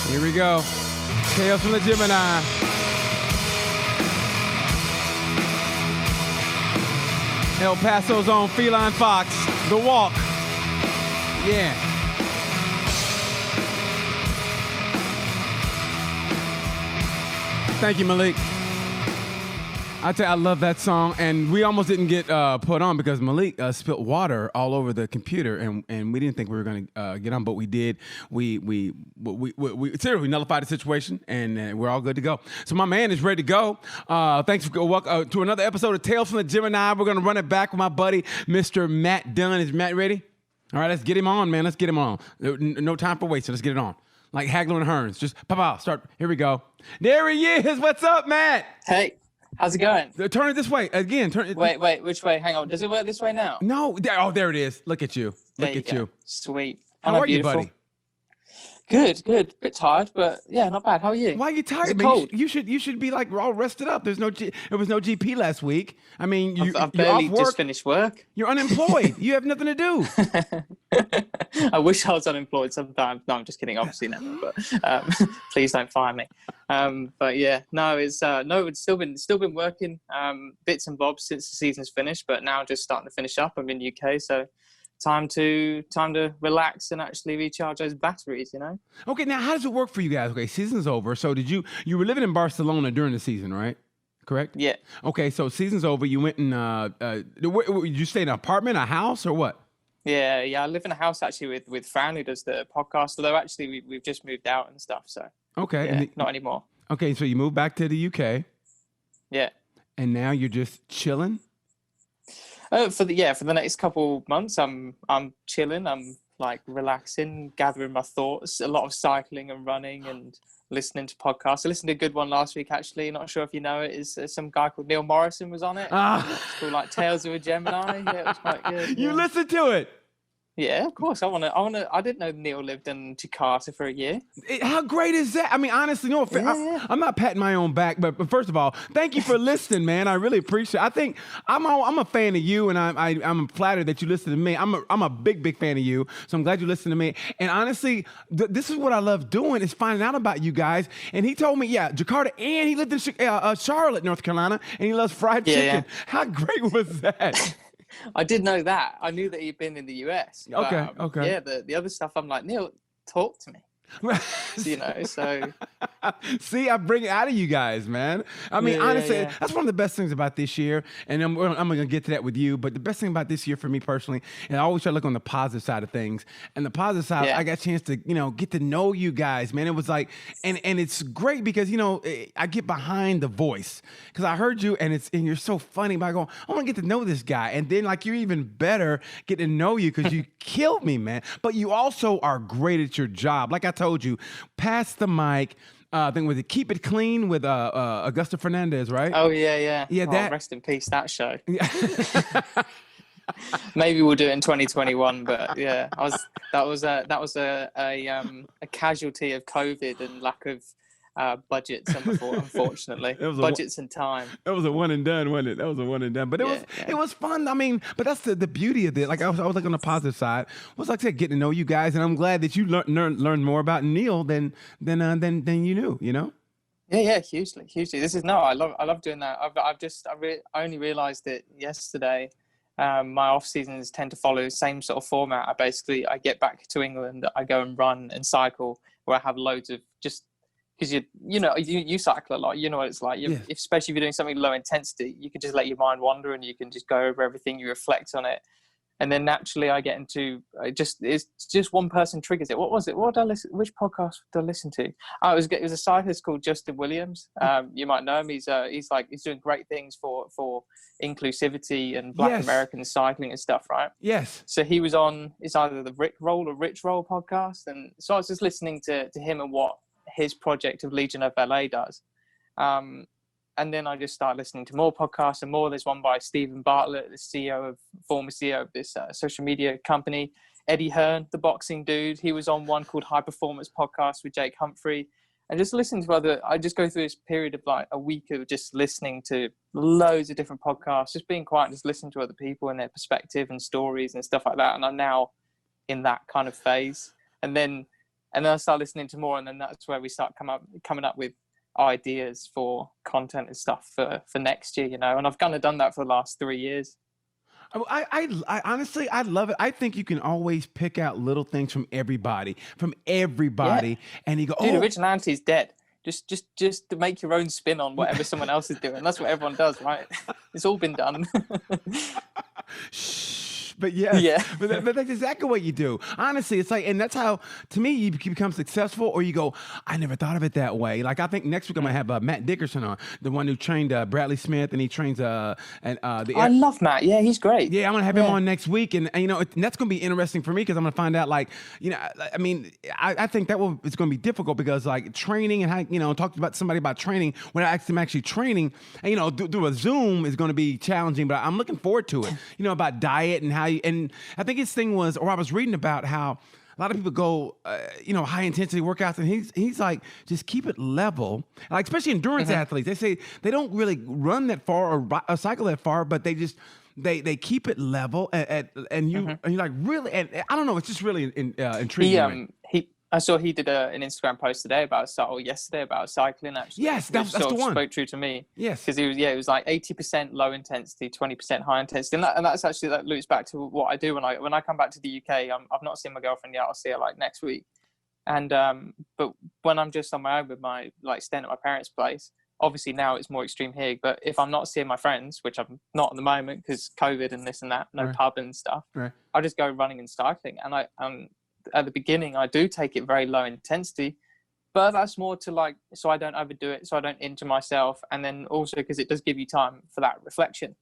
Here we go. Tales from the Gemini. El Paso's own Feline Fox, The Walk. Yeah. Thank you, Malik. I tell you, I love that song, and we almost didn't get put on because Malik spilled water all over the computer, and we didn't think we were going to get on, but we did. We seriously nullified the situation, and we're all good to go. So my man is ready to go. Thanks for welcome to another episode of Tales from the Gemini. We're going to run it back with my buddy, Mr. Matt Dunn. Is Matt ready? All right, let's get him on, man. Let's get him on. No time for wasting. Let's get it on. Like Hagler and Hearns. Just pop. Start. Here we go. There he is. What's up, Matt? Hey. How's it going? Turn it this way. Again, turn it. Wait, which way? Hang on. Does it work this way now? No. There it is. Look at you. Look at you. Sweet. How are you, buddy? Good. Bit tired, but yeah, not bad. How are you? Why are you tired? Is it cold? You should be like all rested up. There was no GP last week. I mean, I've barely you're off work. just finished work. You're unemployed. You have nothing to do. I wish I was unemployed sometimes. No, I'm just kidding. Obviously never. But please don't fire me. But yeah, no, it's still been working bits and bobs since the season's finished. But now just starting to finish up. I'm in the UK, so. Time to relax and actually recharge those batteries, you know? Okay, now how does it work for you guys? Okay, season's over. So you were living in Barcelona during the season, right? Correct? Yeah. Okay, so season's over. You went and you stayed in an apartment, a house, or what? Yeah. I live in a house actually with Fran, who does the podcast. Although actually we've just moved out and stuff, so okay, yeah, not anymore. Okay, so you moved back to the UK. Yeah. And now you're just chilling. For the next couple months, I'm chilling. I'm like relaxing, gathering my thoughts. A lot of cycling and running and listening to podcasts. I listened to a good one last week, actually. Not sure if you know it. Is some guy called Neil Morrison was on it. It's called like Tales of a Gemini. Yeah, it was quite good. You listened to it? Yeah, of course. I didn't know Neil lived in Jakarta for a year. How great is that? I mean, honestly, no offense. Yeah. I'm not patting my own back, but first of all, thank you for listening, man. I really appreciate it. I think I'm a fan of you, and I'm flattered that you listen to me. I'm a big fan of you, so I'm glad you listen to me. And honestly, this is what I love doing is finding out about you guys. And he told me, Jakarta, and he lived in Charlotte, North Carolina, and he loves fried chicken. Yeah. How great was that? I did know that. I knew that he'd been in the US. Okay. Yeah, the other stuff, I'm like, Neil, talk to me. So. See, I bring it out of you guys, man. I mean, honestly, that's one of the best things about this year, and I'm going to get to that with you, but the best thing about this year for me personally, and I always try to look on the positive side of things, and the positive side, I got a chance to, get to know you guys, man. It was like, and it's great because, I get behind the voice, because I heard you, and you're so funny, but I go, I want to get to know this guy, and then, like, you're even better getting to know you, because you killed me, man, but you also are great at your job. Like I told you, pass the mic. I think was it Keep It Clean with Augusta Fernandez, right? Oh yeah. That rest in peace, that show. Maybe we'll do it in 2021, but yeah, that was a casualty of COVID and lack of budgets, unfortunately. Budgets and time. That was a one and done, wasn't it? That was a one and done. But it was fun. I mean, but that's the beauty of it. Like I was like on the positive side. Was like I said, getting to know you guys, and I'm glad that you learned more about Neil than you knew. Yeah, hugely. I love doing that. I only realized it yesterday. My off seasons tend to follow the same sort of format. I get back to England, I go and run and cycle, where I have loads of just. Because you cycle a lot, you know what it's like. Especially if you're doing something low intensity, you can just let your mind wander and you can just go over everything. You reflect on it, and then naturally I get into it's just one person triggers it. What was it? What did I listen? Which podcast did I listen to? Oh, it was a cyclist called Justin Williams. You might know him. He's doing great things for inclusivity and Black American cycling and stuff, right? Yes. So he was on. It's either the Rick Roll or Rich Roll podcast, and so I was just listening to him and what his project of Legion of LA does. And then I just started listening to more podcasts and more. There's one by Stephen Bartlett, the former CEO of this social media company. Eddie Hearn, the boxing dude, he was on one called High Performance Podcast with Jake Humphrey. And just listening to I just go through this period of like a week of just listening to loads of different podcasts, just being quiet and just listening to other people and their perspective and stories and stuff like that. And I'm now in that kind of phase. And then And then I start listening to more, and then that's where we start coming up with ideas for content and stuff for next year, you know. And I've kind of done that for the last 3 years. I honestly, I love it. I think you can always pick out little things from everybody, and you go, dude, oh, originality is dead. Just to make your own spin on whatever someone else is doing. That's what everyone does, right? It's all been done. But yes, yeah. but that's exactly what you do. Honestly, it's like, and that's how, to me, you become successful, or you go, I never thought of it that way. Like, I think next week I'm going to have Matt Dickerson on, the one who trained Bradley Smith, and he trains I love Matt. Yeah, he's great. Yeah, I'm going to have him on next week. And you know, and that's going to be interesting for me, because I'm going to find out, like, you know, I mean, I think it's going to be difficult, because like training and how, you know, talk about somebody about training when I asked him actually training, and, you know, do a Zoom is going to be challenging, but I'm looking forward to it, you know, about diet and how and I think his thing was, or I was reading about how a lot of people go, you know, high intensity workouts, and he's like, just keep it level. Like, especially endurance athletes, they say they don't really run that far or cycle that far, but they just they keep it level and you're like, really, and I don't know, it's just really intriguing. I saw he did an Instagram post today yesterday about cycling, actually. Yes, that's the one. Spoke true to me. Yes, because it was like 80% low intensity, 20% high intensity, and that's actually, that loops back to what I do when I come back to the UK. I've not seen my girlfriend yet. I'll see her like next week, and but when I'm just on my own with my, like, staying at my parents' place, obviously now it's more extreme here. But if I'm not seeing my friends, which I'm not at the moment because COVID and this and that, no pub and stuff, I just go running and cycling, and at the beginning I do take it very low intensity, but that's more to, like, so I don't overdo it, so I don't injure myself, and then also because it does give you time for that reflection,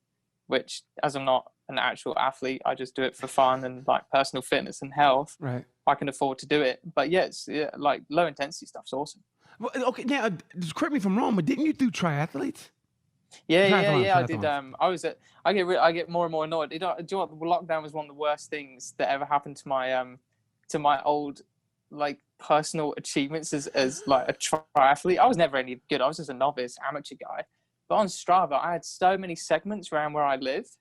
which, as I'm not an actual athlete, I just do it for fun and, like, personal fitness and health. I can afford to do it. But yes, like, low intensity stuff's awesome. Well, okay, now just correct me if I'm wrong, but didn't you do triathletes? Yeah. I did. I get more and more annoyed. Do you know what? The lockdown was one of the worst things that ever happened to my old, like, personal achievements as like a triathlete. I was never any good. I was just a novice amateur guy. But on Strava, I had so many segments around where I lived,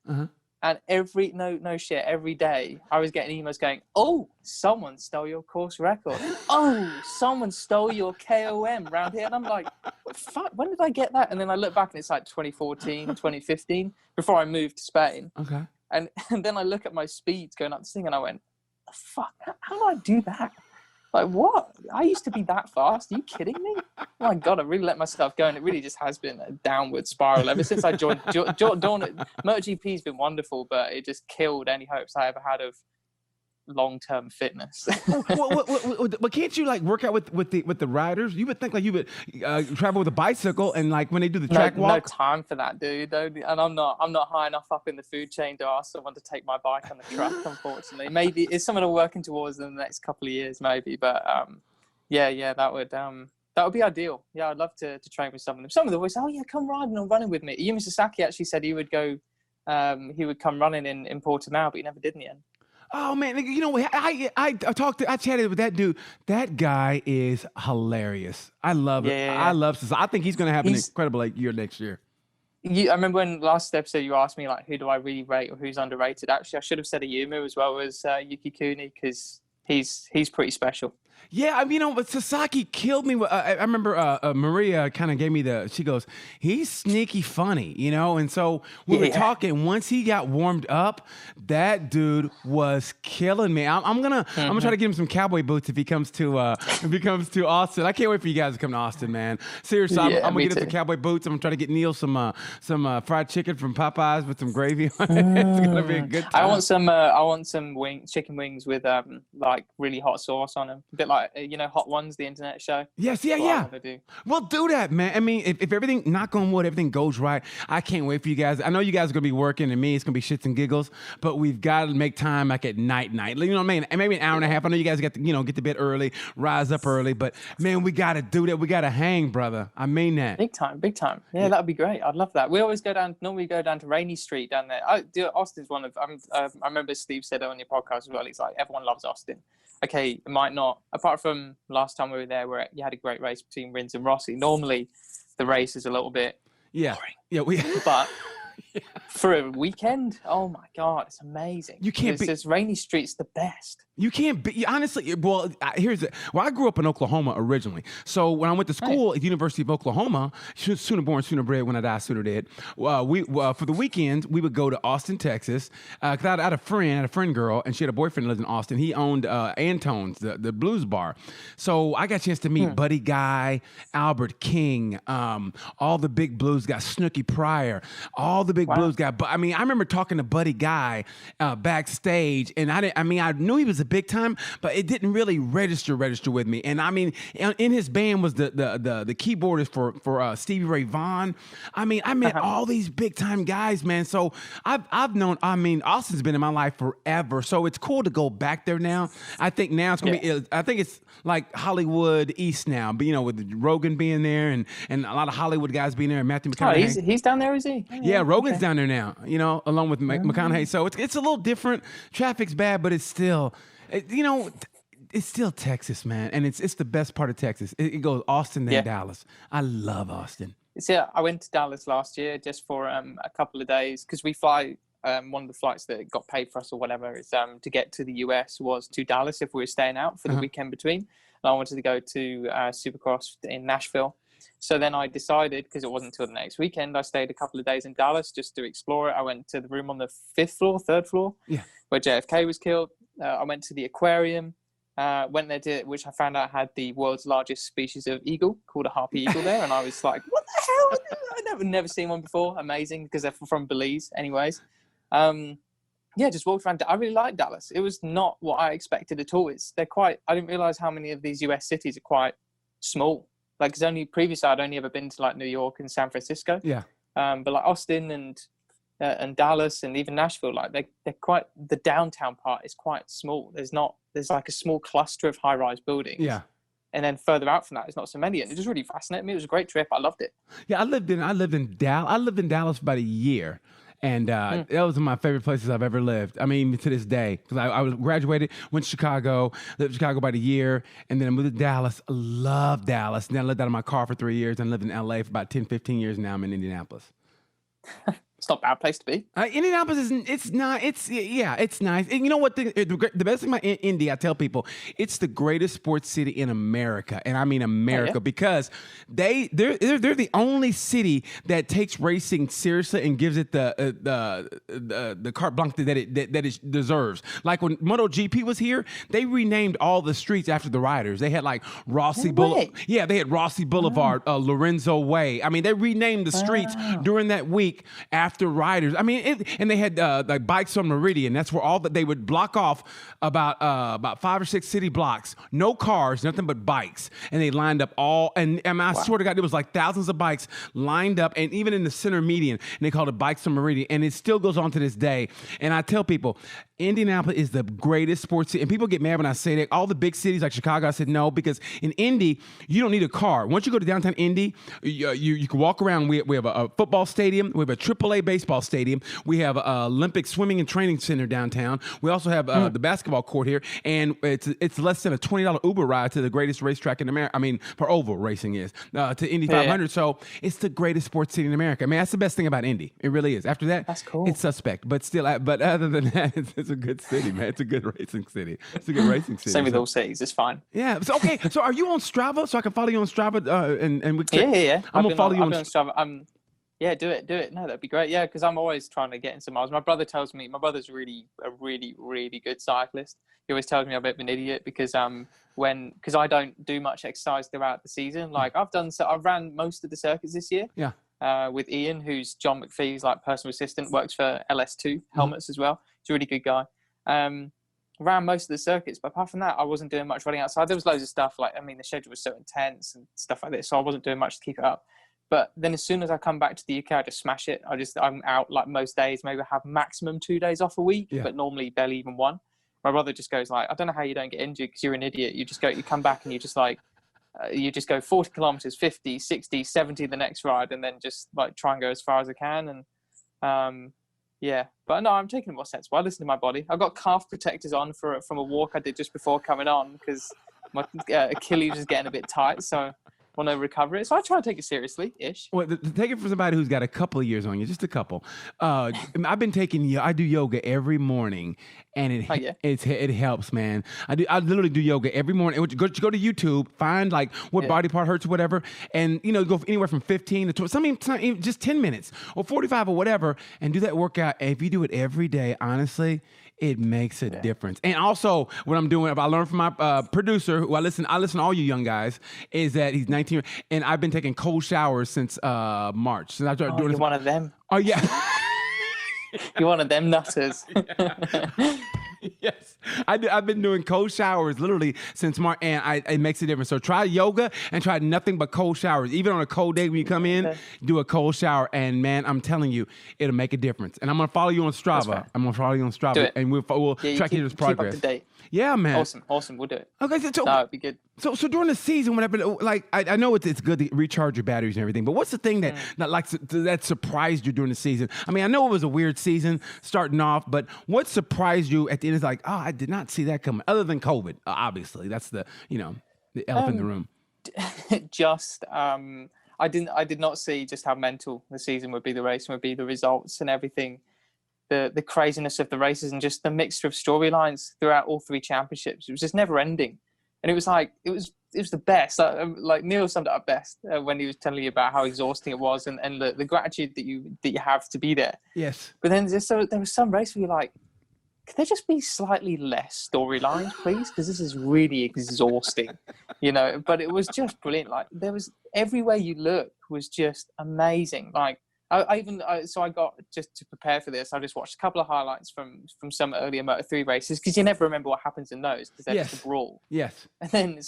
and every day I was getting emails going, "Oh, someone stole your course record. Oh, someone stole your KOM round here." And I'm like, "What the fuck? When did I get that?" And then I look back and it's like 2014, 2015, before I moved to Spain. And then I look at my speeds going up this thing, and I went, "Fuck, how do I do that? Like, what? I used to be that fast. Are you kidding me? Oh my God, I really let myself go." And it really just has been a downward spiral ever since I joined Dawn. MotoGP's been wonderful, but it just killed any hopes I ever had of long-term fitness. But can't you, like, work out with the riders? You would think, like, you would travel with a bicycle, and, like, when they do the track walk. No time for that, dude. And I'm not high enough up in the food chain to ask someone to take my bike on the track, unfortunately. Maybe it's something I'm working towards in the next couple of years, maybe. But that would be ideal. Yeah, I'd love to train with some of them. Some of them always say, "Oh yeah, come riding or running with me." Yumi Sasaki actually said he would go. He would come running in Portimao, but he never did in the end. Oh man, you know, I chatted with that dude. That guy is hilarious. I love it. I love Sasaki. I think he's going to have an incredible year next year. I remember when last episode you asked me, like, who do I really rate or who's underrated? Actually, I should have said Ayumu as well as Yuki Kuni, because he's pretty special. Yeah, I mean, you know, but Sasaki killed me. I remember Maria kind of gave me she goes, he's sneaky funny, you know? And so we were talking, once he got warmed up, that dude was killing me. I'm gonna try to get him some cowboy boots if he comes to Austin. I can't wait for you guys to come to Austin, man. Seriously, I'm gonna get him some cowboy boots. I'm gonna try to get Neil some fried chicken from Popeyes with some gravy on it. It's gonna be a good time. I want some chicken wings with like really hot sauce on them. A bit like, you know, Hot Ones, the internet show. Yes, yeah. Well, do that, man. I mean, if everything, knock on wood, everything goes right, I can't wait for you guys. I know you guys are going to be working, and me, it's going to be shits and giggles, but we've got to make time, like, at night. You know what I mean? And maybe an hour and a half. I know you guys get to bed early, rise up early, but, man, we got to do that. We got to hang, brother. I mean that. Big time. Yeah, that would be great. I'd love that. We always normally go down to Rainy Street down there. Austin's one of, I remember Steve said it on your podcast as well. He's like, everyone loves Austin. Okay, it might not. Apart from last time we were there, where you had a great race between Rins and Rossi. Normally, the race is a little bit boring. Yeah, but for a weekend. Oh my God, it's amazing. You can't be. This rainy street's the best. You can't be, honestly. Well, here's it. Well, I grew up in Oklahoma originally. So when I went to school at the University of Oklahoma, sooner born, sooner bred. When I die, sooner dead. For the weekends, we would go to Austin, Texas. 'Cause I had a friend girl, and she had a boyfriend that lived in Austin. He owned Antone's, the blues bar. So I got a chance to meet Buddy Guy, Albert King, all the big blues guys, Snooky Pryor, all the big blues guys. But I mean, I remember talking to Buddy Guy backstage, and I knew he was a big time, but it didn't really register with me. And I mean, in his band was the keyboardist for Stevie Ray Vaughan. I mean, I met all these big time guys, man. So I've known. I mean, Austin's been in my life forever. So it's cool to go back there now. I think now it's gonna be. I think it's like Hollywood East now, but with Rogan being there and a lot of Hollywood guys being there, and Matthew McConaughey. Oh, he's down there, is he? Yeah, Rogan's down there now. Along with McConaughey. So it's a little different. Traffic's bad, but it's still. It's still Texas, man, and it's the best part of Texas. It goes Austin, then Dallas. I love Austin. Yeah, I went to Dallas last year just for a couple of days because we fly. One of the flights that got paid for us or whatever is to get to the US was to Dallas if we were staying out for the weekend between. And I wanted to go to Supercross in Nashville. So then I decided, because it wasn't until the next weekend, I stayed a couple of days in Dallas just to explore it. I went to the room on the third floor, where JFK was killed. I went to the aquarium, went there, which I found out had the world's largest species of eagle, called a harpy eagle there. And I was like, what the hell? I've never seen one before. Amazing, because they're from Belize anyways. Just walked around. I really liked Dallas. It was not what I expected at all. I didn't realize how many of these US cities are quite small. Like, because I'd only ever been to like New York and San Francisco. Yeah. But like Austin and Dallas and even Nashville, like they're quite, the downtown part is quite small. There's like a small cluster of high-rise buildings. Yeah. And then further out from that, it's not so many. And it just really fascinated me. It was a great trip. I loved it. Yeah, I lived in Dallas for about a year. And that was one of my favorite places I've ever lived. I mean, to this day, because I was graduated, went to Chicago, lived in Chicago about a year, and then I moved to Dallas. I love Dallas. And then I lived out of my car for 3 years and lived in LA for about 10, 15 years. Now I'm in Indianapolis. It's not a bad place to be. Indianapolis it's nice. And you know what? The best thing about Indy, I tell people, it's the greatest sports city in America, and I mean America, because they're the only city that takes racing seriously and gives it the carte blanche that it deserves. Like when MotoGP was here, they renamed all the streets after the riders. They had like Rossi Boulevard. Yeah, they had Rossi Boulevard, Lorenzo Way. I mean, they renamed the streets during that week after riders. I mean, and they had like Bikes on Meridian. That's where all that they would block off about 5 or 6 city blocks. No cars, nothing but bikes, and they lined up all. And I swear to God, it was like thousands of bikes lined up, and even in the center median, and they called it Bikes on Meridian, and it still goes on to this day. And I tell people, Indianapolis is the greatest sports city. And people get mad when I say that. All the big cities like Chicago, I said no, because in Indy, you don't need a car. Once you go to downtown Indy, you can walk around. We have a football stadium. We have a AAA baseball stadium. We have an Olympic swimming and training center downtown. We also have the basketball court here. And it's less than a $20 Uber ride to the greatest racetrack in America. I mean, for oval racing is, to Indy 500. So it's the greatest sports city in America. I mean, that's the best thing about Indy. It really is. After that, that's cool. It's suspect. But still, but other than that, it's a good city, man. It's a good racing city. It's a good racing city. Same with all cities. It's fine. Yeah. So, okay. So are you on Strava? So I can follow you on Strava? And we can, yeah. I'm going to follow you on Strava. Yeah, do it. No, that'd be great. Yeah, because I'm always trying to get into miles. My brother's a really good cyclist. He always tells me I'm a bit of an idiot because I don't do much exercise throughout the season. Like I've ran most of the circuits this year. Yeah. With Ian, who's John McPhee's like personal assistant, works for LS2 helmets as well. He's a really good guy. Ran most of the circuits, but apart from that, I wasn't doing much running outside. There was loads of stuff the schedule was so intense and stuff like this, so I wasn't doing much to keep it up. But then as soon as I come back to the UK, I just smash it. I'm out like most days, maybe I have maximum 2 days off a week, but normally barely even one. My brother just goes like, I don't know how you don't get injured because you're an idiot. You come back and you just go 40 kilometers, 50, 60, 70 the next ride, and then just like try and go as far as I can. And but no, I'm taking it more sensible. I listen to my body. I've got calf protectors on from a walk I did just before coming on because my Achilles is getting a bit tight. So want to recover it. So I try to take it seriously-ish. Well, take it from somebody who's got a couple of years on you, just a couple. I've been I do yoga every morning, and it helps, man. I literally do yoga every morning. Go to YouTube, find like what body part hurts, or whatever, and go anywhere from 15 to 20, sometimes just 10 minutes or 45 or whatever, and do that workout. And if you do it every day, honestly, it makes a difference. And also, what I'm doing, I learned from my producer, who I listen to all you young guys, is that he's 19, and I've been taking cold showers since March. Since I started doing you're one of them. Oh yeah. You're one of them nutters. Yes, I've been doing cold showers literally since March, and it makes a difference. So try yoga and try nothing but cold showers. Even on a cold day when you come in, do a cold shower, and man, I'm telling you, it'll make a difference. And I'm gonna follow you on Strava. I'm gonna follow you on Strava, and we'll track your progress. Keep up to date. Yeah, man. Awesome. We'll do it. Okay, so it'd be good. So during the season, whenever, like, I know it's good to recharge your batteries and everything, but what's the thing that surprised you during the season? I mean, I know it was a weird season starting off, but what surprised you at the end? Is like, I did not see that coming. Other than COVID, obviously, that's the elephant in the room. I did not see just how mental the season would be, the race would be, the results and everything. The craziness of the races and just the mixture of storylines throughout all three championships. It was just never ending. And it was like, it was the best. Like Neil summed it up best when he was telling you about how exhausting it was and the gratitude that you have to be there. Yes. But then there was some race where you're like, could there just be slightly less storylines, please? Because this is really exhausting, But it was just brilliant. Like there was, everywhere you look was just amazing. Like I got, just to prepare for this, I just watched a couple of highlights from some earlier Moto3 races, because you never remember what happens in those, because they're just a brawl. Yes. And then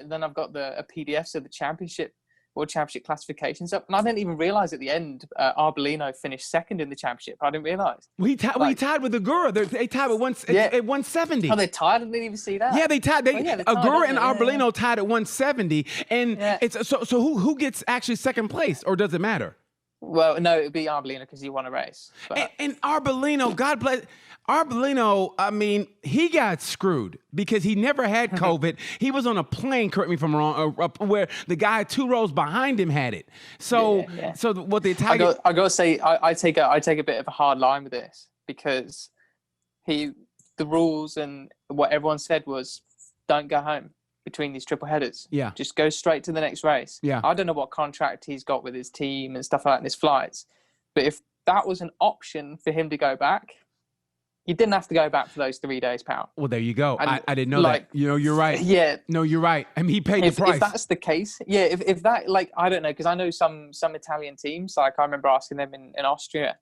then I've got a PDF of the World Championship classifications up, and I didn't even realize at the end Arbolino finished second in the championship. I didn't realize. He tied with Agura. They tied at 170. Oh, they tied? I didn't even see that. Yeah, they tied. Agura and Arbolino tied at 170, and it's so who gets actually second place, or does it matter? Well, no, it would be Arbolino because he won a race. But... And Arbolino, God bless Arbolino. I mean, he got screwed because he never had COVID. He was on a plane, correct me if I'm wrong, where the guy 2 rows behind him had it. So, so what they tied. I got to say, I take a bit of a hard line with this, because the rules and what everyone said was, don't go home between these triple headers. Yeah. Just go straight to the next race. Yeah. I don't know what contract he's got with his team and stuff like that in his flights, but if that was an option for him to go back, you didn't have to go back for those 3 days, pal. Well, there you go. And I didn't know that. You're right. Yeah. No, you're right. I mean, he paid the price. If that's the case, if that, I don't know, because I know some Italian teams, like I remember asking them in Austria,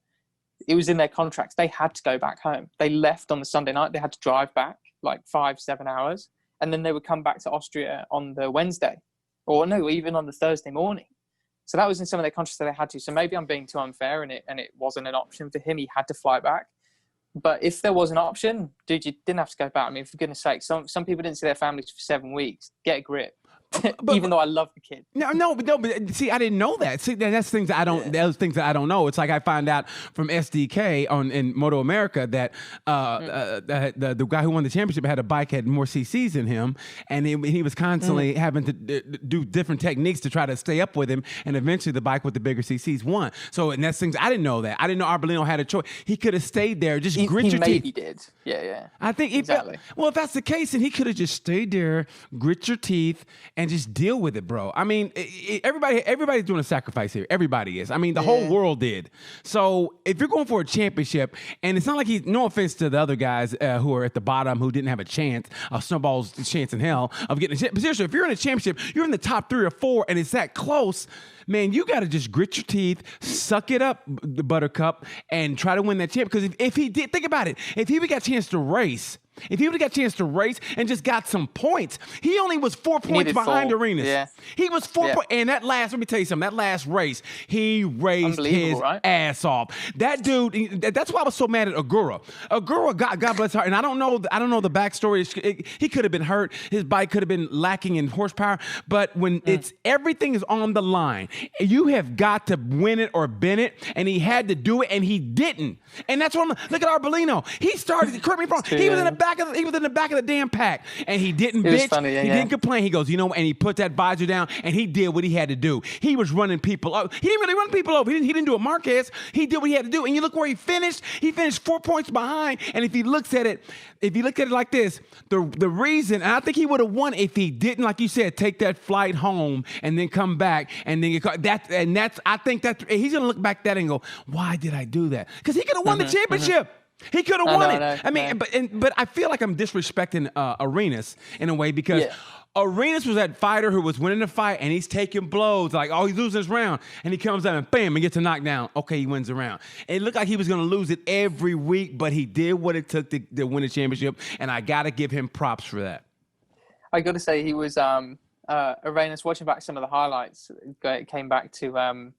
it was in their contracts. They had to go back home. They left on the Sunday night. They had to drive back like 5-7 hours. And then they would come back to Austria on the Wednesday, or no, even on the Thursday morning. So that was in some of their contracts that they had to. So maybe I'm being too unfair, and it wasn't an option for him. He had to fly back. But if there was an option, dude, you didn't have to go back. I mean, for goodness sake, some people didn't see their families for 7 weeks. Get a grip. Even though I love the kid. But see, I didn't know that. See, that's things that I don't. Those things that I don't know. It's like I find out from SDK in Moto America that the guy who won the championship had a bike had more CCs than him, and he was constantly having to do different techniques to try to stay up with him, and eventually the bike with the bigger CCs won. So, and that's things I didn't know that. I didn't know Arbolino had a choice. He could have stayed there, just grit your teeth. He did. Yeah. I think exactly. Well, if that's the case, then he could have just stayed there, grit your teeth, and just deal with it, bro. I mean, everybody's doing a sacrifice here. Everybody is. I mean, the whole world did. So if you're going for a championship, and it's not like no offense to the other guys who are at the bottom who didn't have a chance, a snowball's chance in hell of getting a championship. But seriously, if you're in a championship, you're in the top 3 or 4, and it's that close, man, you got to just grit your teeth, suck it up, the Buttercup, and try to win that championship. Because if he did, think about it, if he would got a chance to race, and just got some points, he only was 4 points behind Arenas. Yeah. He was 4 points. And let me tell you something, that last race, he raced his ass off. That dude, that's why I was so mad at Agura. Agura, God bless her, and I don't know the backstory. He could have been hurt. His bike could have been lacking in horsepower. But when everything is on the line, you have got to win it or bend it, and he had to do it, and he didn't. And that's what look at Arbolino. He started, correct me if I'm wrong, he was in the back in the back of the damn pack, and he didn't It was bitch. funny, yeah, he yeah. didn't complain. He goes, and he put that visor down, and he did what he had to do. He was running people up. He didn't really run people over. He didn't do it, Marquez. He did what he had to do. And you look where he finished. He finished 4 points behind. And if you look at it like this, the reason, and I think he would have won if he didn't, like you said, take that flight home and then come back and then I think that he's gonna look back at that and go, why did I do that? Because he could have won the championship. He could have won it. I mean, but I feel like I'm disrespecting Arenas in a way because Arenas was that fighter who was winning the fight and he's taking blows like, oh, he's losing his round, and he comes out and bam, and gets a knockdown. Okay, he wins the round. It looked like he was going to lose it every week, but he did what it took to win the championship, and I got to give him props for that. I got to say, he was Arenas. Watching back some of the highlights, it came back to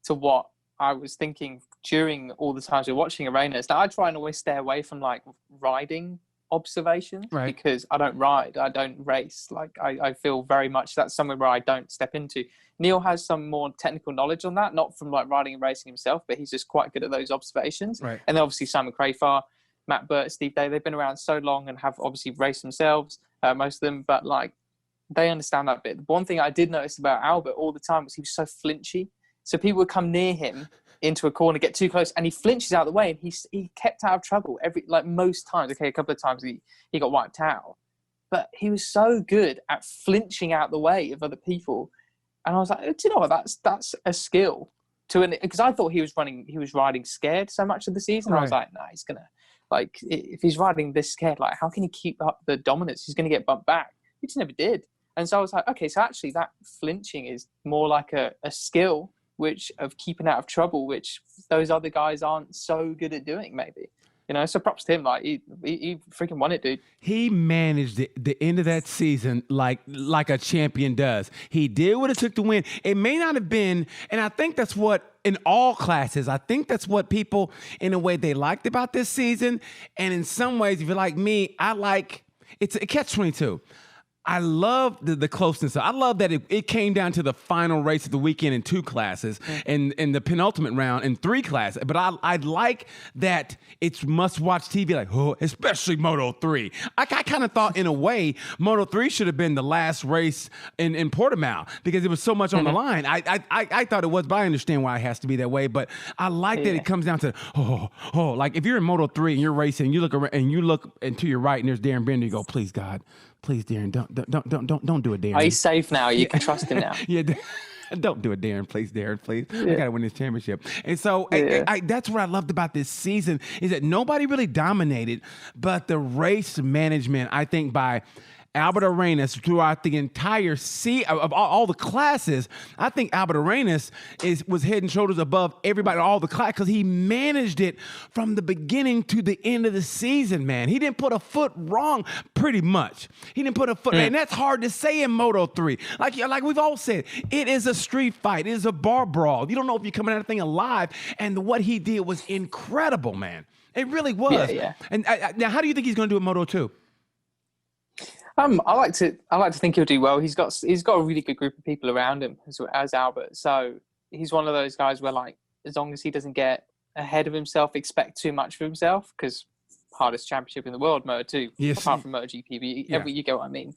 what I was thinking during all the times we were watching Arenas. Now, I try and always stay away from like riding observations because I don't ride, I don't race. Like I feel very much that's somewhere where I don't step into. Neil has some more technical knowledge on that, not from like riding and racing himself, but he's just quite good at those observations. And then obviously Simon Crafar, Matt Burt, Steve Day, they've been around so long and have obviously raced themselves, most of them, but like they understand that bit. The one thing I did notice about Albert all the time was he was so flinchy. So people would come near him into a corner, get too close, and he flinches out of the way, and he kept out of trouble most times. Okay, a couple of times he got wiped out, but he was so good at flinching out the way of other people. And I was like, do you know what? That's a skill because I thought he was riding scared so much of the season. I was like, nah, he's gonna, like, if he's riding this scared, like, how can he keep up the dominance? He's gonna get bumped back. He just never did. And so I was like, okay, so actually that flinching is more like a skill of keeping out of trouble, which those other guys aren't so good at doing, maybe. So props to him. Like he freaking won it, dude. He managed the end of that season like a champion does. He did what it took to win. It may not have been, and I think that's what in all classes, I think that's what people in a way they liked about this season. And in some ways, if you're like me, it's a catch-22. I love the closeness. I love that it came down to the final race of the weekend in 2 classes and the penultimate round in 3 classes. But I like that it's must-watch TV, like, especially Moto3. I kind of thought, in a way, Moto3 should have been the last race in Portimao because it was so much on the line. I thought it was, but I understand why it has to be that way. But I like that it comes down to, like if you're in Moto3 and you're racing, you look around and you look to your right and there's Darren Bender, you go, please, God. Please, Darren, don't do it, Darren. He's safe now. You can trust him now. Don't do it, Darren. Please, Darren, please. I gotta win this championship. And so that's what I loved about this season is that nobody really dominated, but the race management, I think, by Albert Arenas throughout the entire of all the classes. I think Albert Arenas was head and shoulders above everybody, all the class, because he managed it from the beginning to the end of the season, man. He didn't put a foot wrong, pretty much. He didn't put a foot, and that's hard to say in Moto3. Like we've all said, it is a street fight. It is a bar brawl. You don't know if you're coming out of the thing alive, and what he did was incredible, man. It really was. Yeah. And now, how do you think he's going to do at Moto2? I like to think he'll do well. He's got a really good group of people around him as Albert. So he's one of those guys where, like, as long as he doesn't get ahead of himself, expect too much of himself, because hardest championship in the world, Moto2, apart from MotoGP, you get what I mean.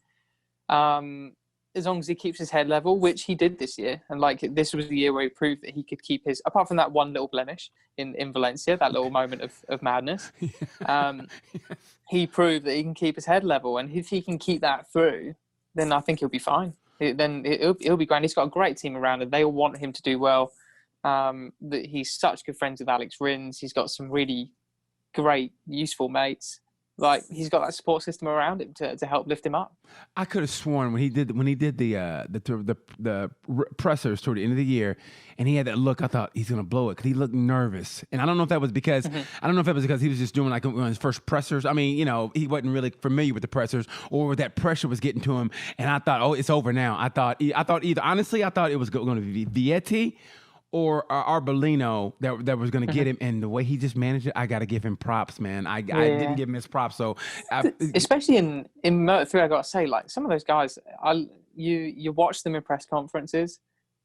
As long as he keeps his head level, which he did this year, and like this was the year where he proved that he could keep his, apart from that one little blemish in Valencia, that little moment of madness, he proved that he can keep his head level, and if he can keep that through, then I think he'll be fine. Then he'll be grand. He's got a great team around him. They all want him to do well. He's such good friends with Alex Rins. He's got some really great, useful mates. Like, he's got that support system around him to help lift him up. I could have sworn when he did the pressers toward the end of the year, and he had that look, I thought he's gonna blow it because he looked nervous. And I don't know if that was because he was just doing like one of his first pressers. I mean, he wasn't really familiar with the pressers, or that pressure was getting to him. And I thought, it's over now. I thought either honestly, I thought it was going to be Vietti or Arbolino that was going to get him, and the way he just managed it, I got to give him props, man. I didn't give him his props, so especially in Moto3, I got to say, like, some of those guys, you watch them in press conferences,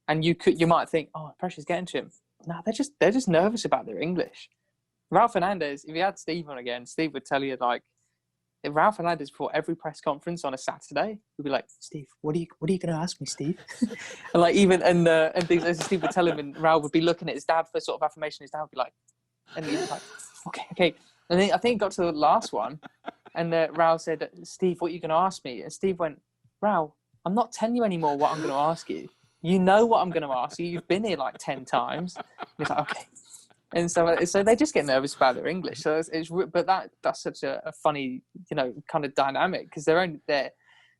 and you might think, pressure's getting to him. No, they're just nervous about their English. Ralph Fernandez, if he had Steve on again, Steve would tell you, like, Ralph Hernandez, before every press conference on a Saturday, would be like, Steve, what are you going to ask me, Steve? And like and things as Steve would tell him, and Ralph would be looking at his dad for sort of affirmation. His dad would be like, and he'd be like, okay. And then I think it got to the last one, and Ralph said, Steve, what are you going to ask me? And Steve went, Ralph, I'm not telling you anymore what I'm going to ask you. You know what I'm going to ask you. You've been here like 10 times. And he's like, okay. And so they just get nervous about their English. So but that's such a funny, kind of dynamic, because they're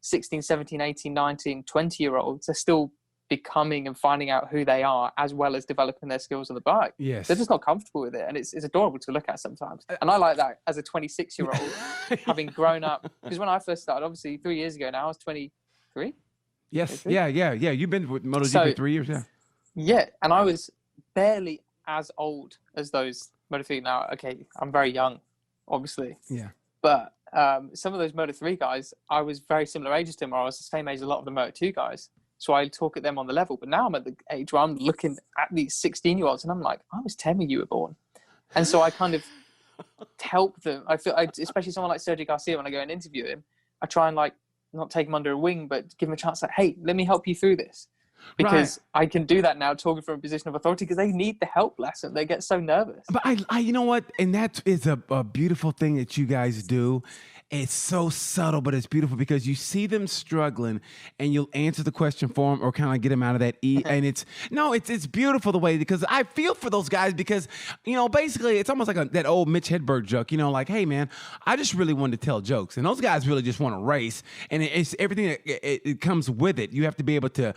16, 17, 18, 19, 20-year-olds. They're still becoming and finding out who they are, as well as developing their skills on the bike. Yes. They're just not comfortable with it. And it's adorable to look at sometimes. And I like that as a 26-year-old, having grown up. Because when I first started, obviously 3 years ago now, I was 23. Yes. 23? Yeah. You've been with MotoGP for 3 years, yeah. Yeah. And I was barely as old as those Moto3 now. Okay, I'm very young, obviously. Yeah. But some of those Moto3 guys, I was very similar ages to them, or I was the same age as a lot of the Moto2 guys. So I talk at them on the level. But now I'm at the age where I'm looking at these 16-year-olds and I'm like, I was 10 when you were born. And so I kind of help them. I feel, especially someone like Sergio Garcia, when I go and interview him, I try and like not take him under a wing, but give him a chance like, hey, let me help you through this. Because I can do that now, talking from a position of authority, because they need the help lesson. They get so nervous. But I you know what? And that is a beautiful thing that you guys do. It's so subtle, but it's beautiful, because you see them struggling and you'll answer the question for them or kind of get them out of that and it's beautiful the way, because I feel for those guys, because, basically it's almost like that old Mitch Hedberg joke, like, hey man, I just really wanted to tell jokes, and those guys really just want to race, and it's everything that it comes with it. You have to be able to,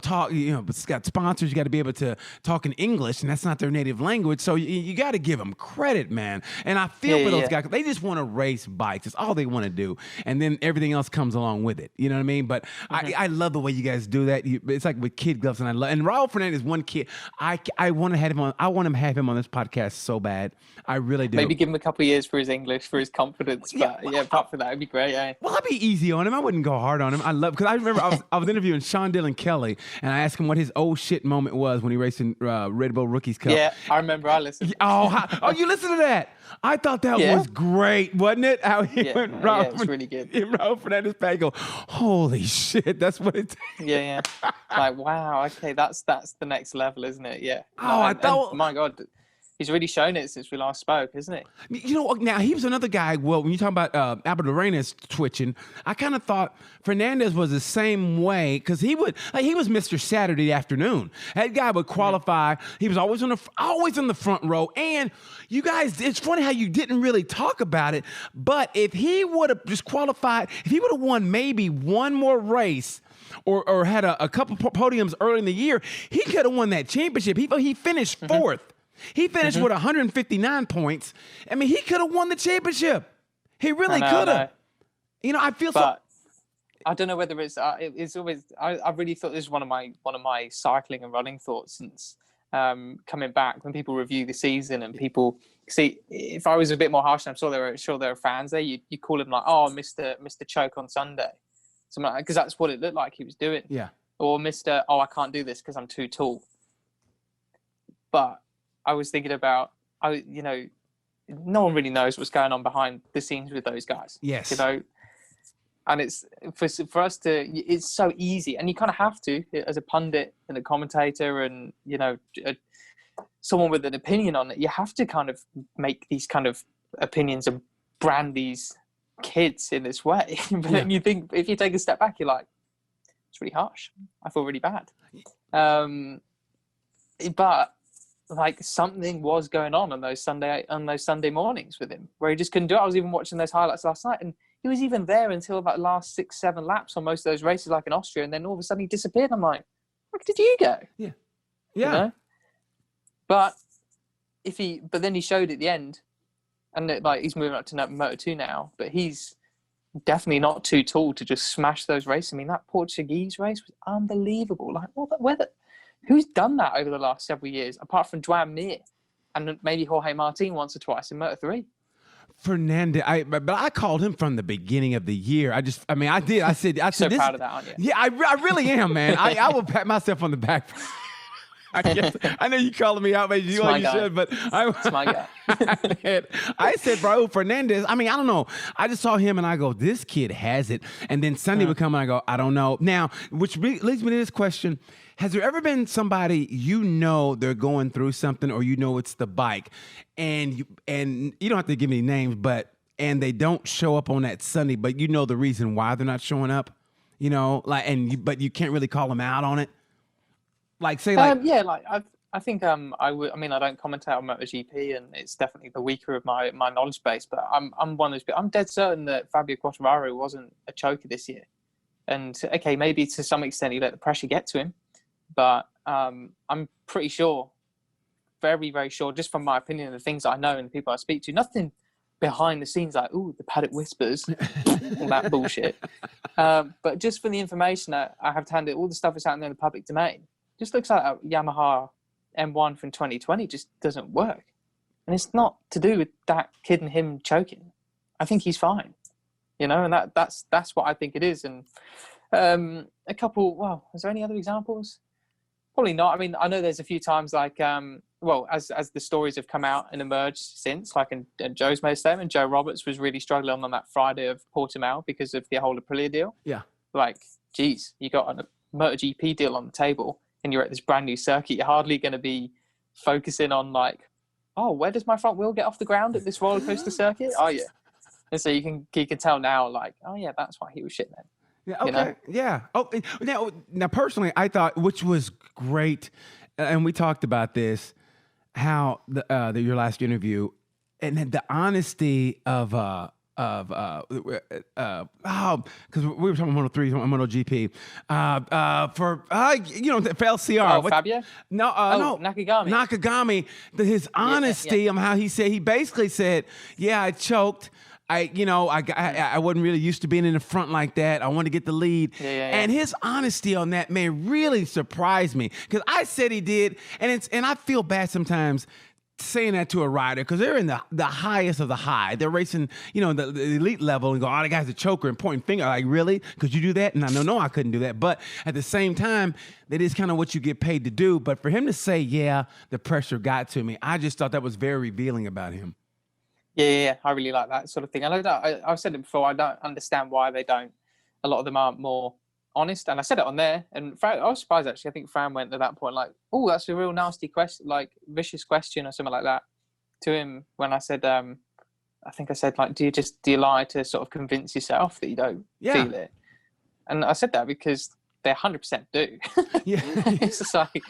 talk, it's got sponsors, you got to be able to talk in English, and that's not their native language. So you got to give them credit, man. And I feel for those guys. They just want to race bikes. It's all they want to do, and then everything else comes along with it. You know what I mean? But I love the way you guys do that. It's like with kid gloves, and and Raul Fernandez is one kid. I want to have him on. I want to have him on this podcast so bad. I really do. Maybe give him a couple of years for his English, for his confidence. But apart from that, it'd be great. Yeah. Well, I'd be easy on him. I wouldn't go hard on him. Because I remember I was interviewing Sean Dillon Kelly, and I asked him what his old shit moment was when he raced in Red Bull Rookies Cup. Yeah, I remember. I listened. Oh, you listened to that? I thought that was great, wasn't it? How he went, it's really good. Raul Fernandez back, go, holy shit, that's what it's. Yeah. Like, wow, okay, that's the next level, isn't it? Yeah. I thought. My God. He's really shown it since we last spoke, isn't he? Now he was another guy. Well, when you talk about Albert Arenas twitching, I kind of thought Fernandez was the same way, because he was Mr. Saturday afternoon. That guy would qualify. He was always in the front row. And you guys, it's funny how you didn't really talk about it. But if he would have just qualified, if he would have won maybe one more race, or had a couple podiums early in the year, he could have won that championship. He finished fourth. He finished with 159 points. I mean, he could have won the championship. He really could have. I feel but I don't know whether it's always. I really thought this was one of my cycling and running thoughts since coming back, when people review the season and people see. If I was a bit more harsh, and I'm sure there are fans there. You call him like, oh, Mr. Choke on Sunday, because that's what it looked like he was doing. Yeah. Or Mr. Oh, I can't do this because I'm too tall. But I was thinking about, no one really knows what's going on behind the scenes with those guys. Yes. And it's for us to, it's so easy, and you kind of have to, as a pundit and a commentator and, someone with an opinion on it, you have to kind of make these kind of opinions and brand these kids in this way. But then you think, if you take a step back, you're like, it's really harsh. I feel really bad. But like, something was going on those Sunday mornings with him, where he just couldn't do it. I was even watching those highlights last night, and he was even there until about the last 6-7 laps on most of those races, like in Austria, and then all of a sudden he disappeared. I'm like, where did you go? Yeah. But then he showed at the end, and he's moving up to Moto2 now, but he's definitely not too tall to just smash those races. I mean, that Portuguese race was unbelievable. Like, who's done that over the last several years, apart from Joan Mir and maybe Jorge Martin once or twice in Moto3? Fernandez, but I called him from the beginning of the year. I did. I said, so proud of that, aren't you? Yeah, I really am, man. I will pat myself on the back. I guess I know you calling me out, but you should. But It's my guy. I said, bro, Fernandez. I mean, I don't know. I just saw him and I go, this kid has it. And then Sunday would come and I go, I don't know. Now, which leads me to this question. Has there ever been somebody they're going through something, or it's the bike, and you don't have to give me names, and they don't show up on that Sunday, but the reason why they're not showing up, but you can't really call them out on it. Like say I think I mean I don't commentate on MotoGP, and it's definitely the weaker of my knowledge base. But I'm one of those. I'm dead certain that Fabio Quartararo wasn't a choker this year, and okay, maybe to some extent he let the pressure get to him, but I'm pretty sure, very very sure, just from my opinion and the things I know and the people I speak to, nothing behind the scenes like the paddock whispers, all that bullshit. But just from the information that I have to hand it, all the stuff that's out there in the public domain, just looks like a Yamaha M1 from 2020 just doesn't work. And it's not to do with that kid and him choking. I think he's fine, and that's what I think it is. And a couple, is there any other examples? Probably not. I mean, I know there's a few times like, as the stories have come out and emerged since, like, and Joe's made a statement, Joe Roberts was really struggling on that Friday of Portimao because of the whole Aprilia deal. Yeah. Like, geez, you got a MotoGP deal on the table and you're at this brand new circuit. You're hardly going to be focusing on like, where does my front wheel get off the ground at this roller coaster circuit? Oh yeah. And so you can tell now, like, oh yeah, that's why he was shit then. Yeah. Okay. Yeah. Oh, now personally, I thought, which was great, and we talked about this, how your last interview, and then the honesty of because we were talking about Moto3 and MotoGP, for LCR. Fabio? No, no, Nakagami. His honesty on how he basically said, yeah, I choked. I wasn't really used to being in the front like that. I wanted to get the lead. And his honesty on that, man, really surprised me. Because I said he did, and I feel bad sometimes saying that to a rider, because they're in the highest of the high. They're racing, the elite level, and go, the guy's a choker, and pointing finger. Like, really? Could you do that? And I know I couldn't do that. But at the same time, that is kind of what you get paid to do. But for him to say, yeah, the pressure got to me, I just thought that was very revealing about him. Yeah, I really like that sort of thing. I know that I've said it before. I don't understand why they don't. A lot of them aren't more honest, and I said it on there. And I was surprised actually. I think Fran went at that point like, "Oh, that's a real nasty question, like vicious question or something like that," to him when I said, I think I said like, "Do you lie to sort of convince yourself that you don't feel it?" And I said that because they 100% do. Yeah, it's just like,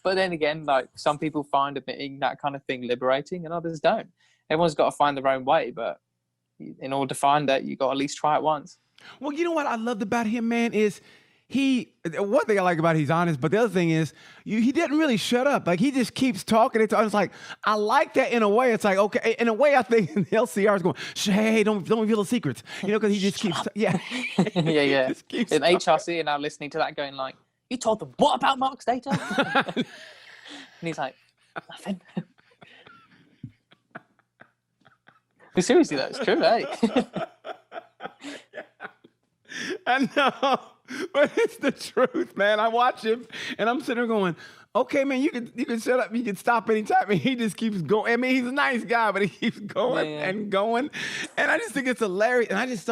but then again, like some people find admitting that kind of thing liberating, and others don't. Everyone's got to find their own way, but in order to find that, you got to at least try it once. Well, you know what I loved about him, man, is one thing I like about he's honest, but the other thing is he didn't really shut up. Like, he just keeps talking. I was like, I like that in a way. It's like, okay, in a way, I think the LCR is going, hey, don't reveal the secrets, because he just keeps, yeah. In HRC are now listening to that going like, you told them what about Mark's data? And he's like, nothing. But seriously, though, it's true, eh? I know, but it's the truth, man. I watch him, and I'm sitting there going, okay, man, you can shut up, you can stop anytime, and he just keeps going. I mean, he's a nice guy, but he keeps going and going, and I just think it's hilarious. And I just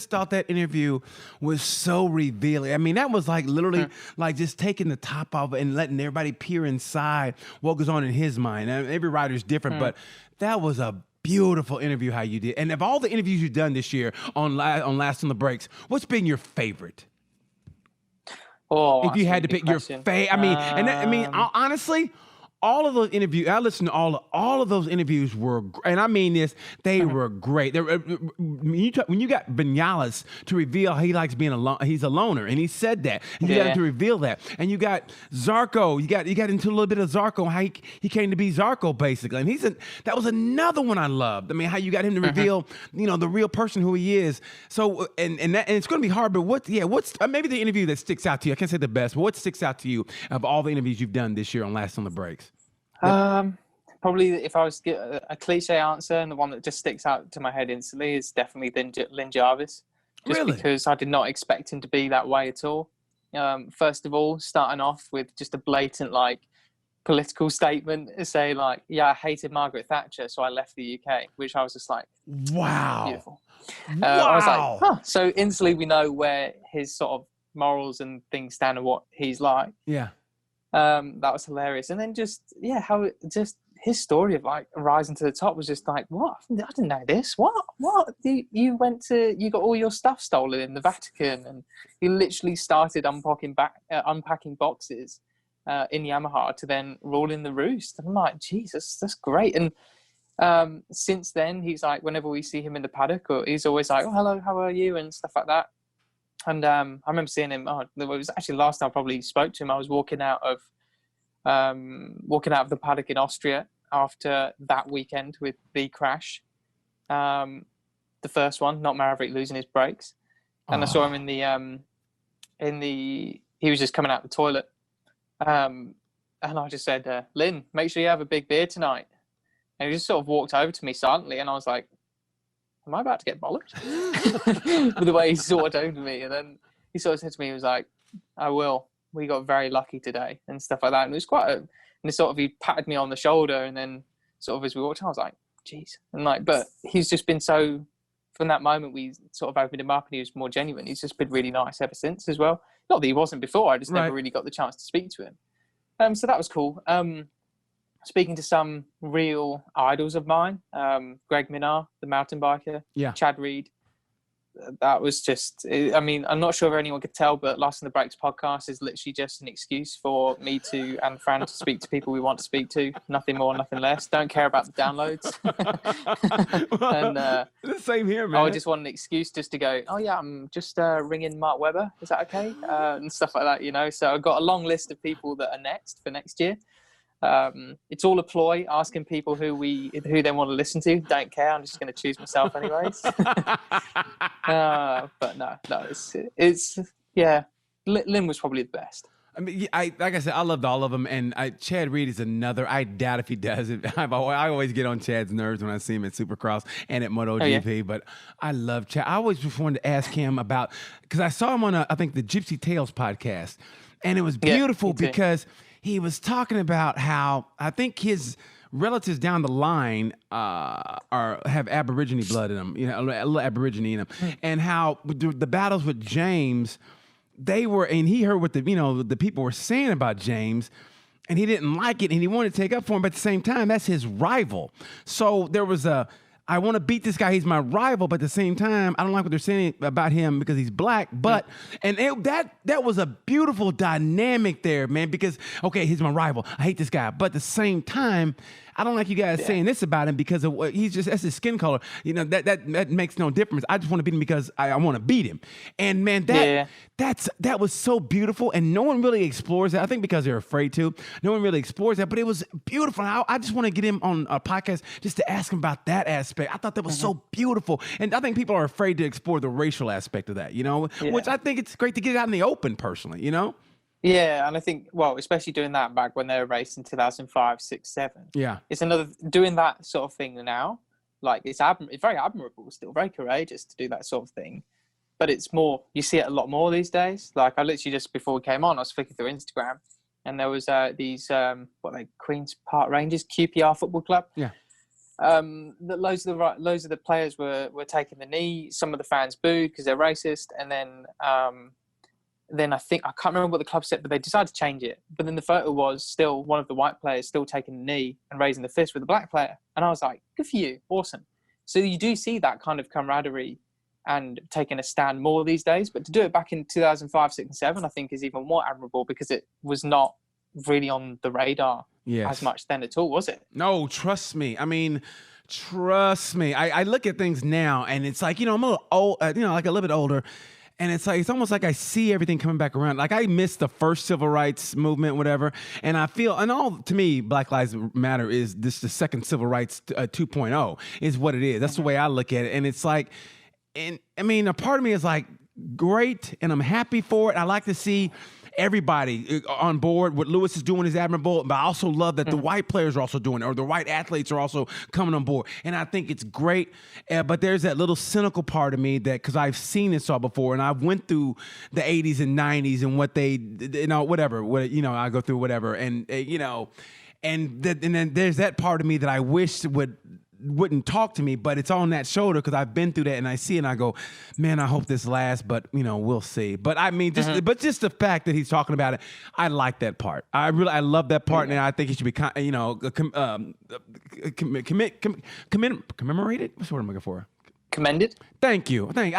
thought that interview was so revealing. I mean, that was like literally like just taking the top off and letting everybody peer inside what goes on in his mind. And every rider's different, but that was a beautiful interview how you did. And of all the interviews you've done this year on Last on the Breaks, what's been your favorite? Oh, if you had to pick your favorite, honestly, all of those interviews, I listened to all of those interviews were, and I mean this, they were great. When you got Vinales to reveal he likes being he's a loner, and he said that, and you got him to reveal that, and you got Zarco, you got into a little bit of Zarco, how he came to be Zarco basically, and that was another one I loved. I mean, how you got him to reveal, the real person who he is. So, and it's going to be hard, but what's maybe the interview that sticks out to you? I can't say the best, but what sticks out to you of all the interviews you've done this year on Last on the Breaks? Probably if I was to get a cliche answer, and the one that just sticks out to my head instantly is definitely Lynn Jarvis. Just because I did not expect him to be that way at all. First of all, starting off with just a blatant, like, political statement saying like, yeah, I hated Margaret Thatcher, so I left the UK, which I was just like, wow. Beautiful. Wow. I was like, huh. So instantly we know where his sort of morals and things stand and what he's like. Yeah. That was hilarious. And then how his story of like rising to the top was just like, what? I didn't know this. What? You got all your stuff stolen in the Vatican, and you literally started unpacking boxes in Yamaha to then roll in the roost. And I'm like, Jesus, that's great. And since then, he's like, whenever we see him in the paddock, he's always like, oh, hello, how are you? And stuff like that. And I remember seeing him. It was actually the last time I probably spoke to him. I was walking out of the paddock in Austria after that weekend with the crash, the first one, not Maverick losing his brakes, and I saw him he was just coming out the toilet, and I just said, Lynn, make sure you have a big beer tonight. And he just sort of walked over to me silently, and I was like, am I about to get bollocked? With the way he sort of owned me. And then he sort of said to me, he was like, I will. We got very lucky today and stuff like that. And it was he patted me on the shoulder, and then sort of as we walked on, I was like, geez. And like, but he's just been so, from that moment we sort of opened him up and he was more genuine. He's just been really nice ever since as well. Not that he wasn't before, I just never really got the chance to speak to him. So that was cool. Speaking to some real idols of mine, Greg Minnaar, the mountain biker, Chad Reed. That was just, I mean, I'm not sure if anyone could tell, but Last on the Brakes podcast is literally just an excuse for me and Fran to speak to people we want to speak to. Nothing more, nothing less. Don't care about the downloads. And the same here, man. I just want an excuse just to go, oh yeah, I'm just ringing Mark Webber. Is that okay? And stuff like that, you know. So I've got a long list of people that are next for next year. It's all a ploy, asking people who they want to listen to. Don't care. I'm just going to choose myself anyways. But no, it's Lynn was probably the best. I mean, like I said, I loved all of them, and Chad Reed is another. I doubt if he does it. I always get on Chad's nerves when I see him at Supercross and at MotoGP, but I love Chad. I always just wanted to ask him about, because I saw him on I think the Gypsy Tales podcast, and it was beautiful because he was talking about how I think his relatives down the line have Aborigine blood in them, you know, a little Aborigine in them, and how the battles with James, and he heard what the people were saying about James, and he didn't like it, and he wanted to take up for him, but at the same time, that's his rival. So there was I want to beat this guy. He's my rival, but at the same time, I don't like what they're saying about him because he's black. But that was a beautiful dynamic there, man. Because he's my rival. I hate this guy, but at the same time, I don't like you guys saying this about him because of what that's his skin color. You know, that makes no difference. I just want to beat him because I want to beat him. And man, that was so beautiful, and no one really explores that. I think because they're afraid to. No one really explores that, but it was beautiful. I just want to get him on a podcast just to ask him about that aspect. I thought that was so beautiful, and I think people are afraid to explore the racial aspect of that. You know, which I think it's great to get it out in the open, personally. You know. Yeah, and I think, especially doing that back when they were raced in 2005, 6, 7. Yeah. It's doing that sort of thing now, like, it's very admirable, still very courageous to do that sort of thing. But it's more, you see it a lot more these days. Like, I literally just, before we came on, I was flicking through Instagram, and there was these, Queen's Park Rangers, QPR Football Club. Yeah. Loads of the players were taking the knee. Some of the fans booed because they're racist, and then I can't remember what the club said, but they decided to change it. But then the photo was still one of the white players still taking the knee and raising the fist with the black player. And I was like, good for you. Awesome. So you do see that kind of camaraderie and taking a stand more these days. But to do it back in 2005, 6, and 7, I think is even more admirable because it was not really on the radar as much then at all, was it? No, trust me. I mean, trust me. I look at things now and it's like, I'm a little old, like a little bit older. And it's almost like I see everything coming back around. Like I missed the first civil rights movement, whatever. And I feel, to me, Black Lives Matter is the second civil rights 2.0 is what it is. That's the way I look at it. And it's like, a part of me is like, great. And I'm happy for it. I like to see everybody on board. What Lewis is doing is admirable, but I also love that the white players are also doing it, or the white athletes are also coming on board. And I think it's great. But there's that little cynical part of me that, because I've seen this all before, and I went through the 80s and 90s and what they, whatever, I go through whatever. And, and then there's that part of me that I wish wouldn't talk to me, but it's on that shoulder because I've been through that and I see it and I go, man, I hope this lasts, but we'll see. But I mean, just the fact that he's talking about it, I like that part. I love that part, and I think he should be, commemorated. What's the word I'm looking for? Commended. Thank you. Thank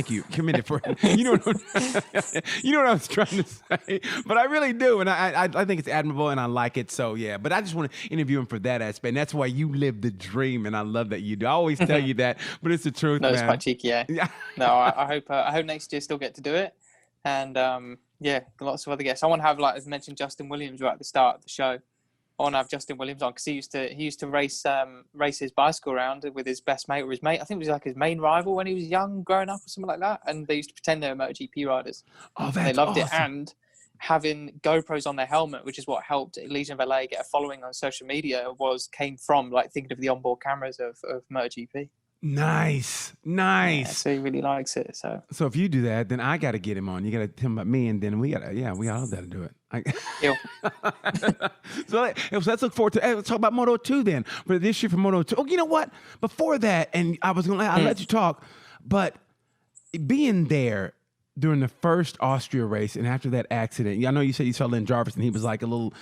you. Commended for it. You know what I was trying to say. But I really do, and I think it's admirable, and I like it. So yeah. But I just want to interview him for that aspect. And that's why you live the dream, and I love that you do. I always tell you that, but it's the truth. No, man. It's quite cheeky. Yeah. No, I hope next year still get to do it, and lots of other guests. I want to have, like, as mentioned, Justin Williams right at the start of the show. I want to have Justin Williams on because he used to race his bicycle around with his best mate or his mate. I think it was like his main rival when he was young, growing up or something like that. And they used to pretend they were MotoGP riders. Oh, they loved awesome. it. And having GoPros on their helmet, which is what helped Legion of LA get a following on social media, came from like thinking of the onboard cameras of MotoGP. Nice. Yeah, so he really likes it. So if you do that, then I got to get him on. You got to tell him about me, and then we all got to do it. So let's look forward to. Let's talk about Moto2 then for this year for Moto2. Oh, you know what? Before that, and I'll let you talk, but being there during the first Austria race and after that accident, I know you said you saw Lynn Jarvis and he was like a little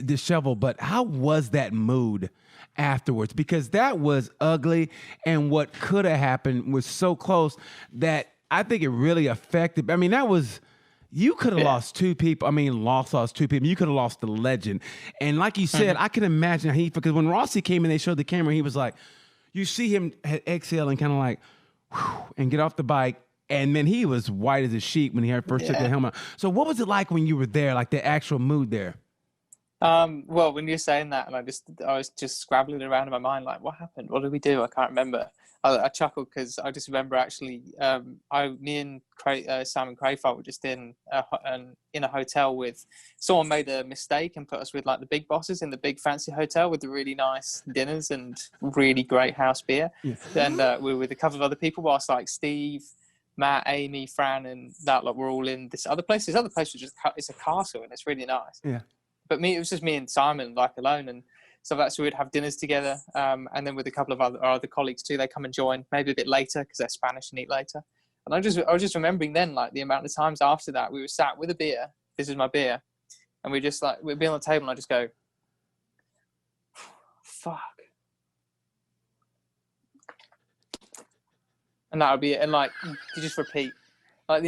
disheveled, but how was that mood afterwards? Because that was ugly, and what could have happened was so close that I think it really affected. I mean, you could have lost two people. I mean, lost two people. You could have lost the legend. And like you said, I can imagine because when Rossi came and they showed the camera, he was like, you see him exhale and kind of like, whew, and get off the bike. And then he was white as a sheet when he first took the helmet. So what was it like when you were there, like the actual mood there? Well, when you're saying that, and I was just scrabbling around in my mind, like, what happened? What did we do? I can't remember. I chuckled because I just remember actually, me and Simon Crayfart were just in a hotel with someone made a mistake and put us with like the big bosses in the big fancy hotel with the really nice dinners and really great house beer. Yeah. And we were with a couple of other people, whilst like Steve, Matt, Amy, Fran, and that we're all in this other place. This other place was it's a castle and it's really nice. Yeah. But it was just me and Simon, like, alone, and so that's we'd have dinners together, and then with a couple of our other colleagues too. They come and join maybe a bit later because they're Spanish and eat later. And I was just remembering then, like, the amount of times after that we were sat with a beer. This is my beer, and we just like we'd be on the table, and I just go, "Fuck," and that would be it. And like you just repeat, like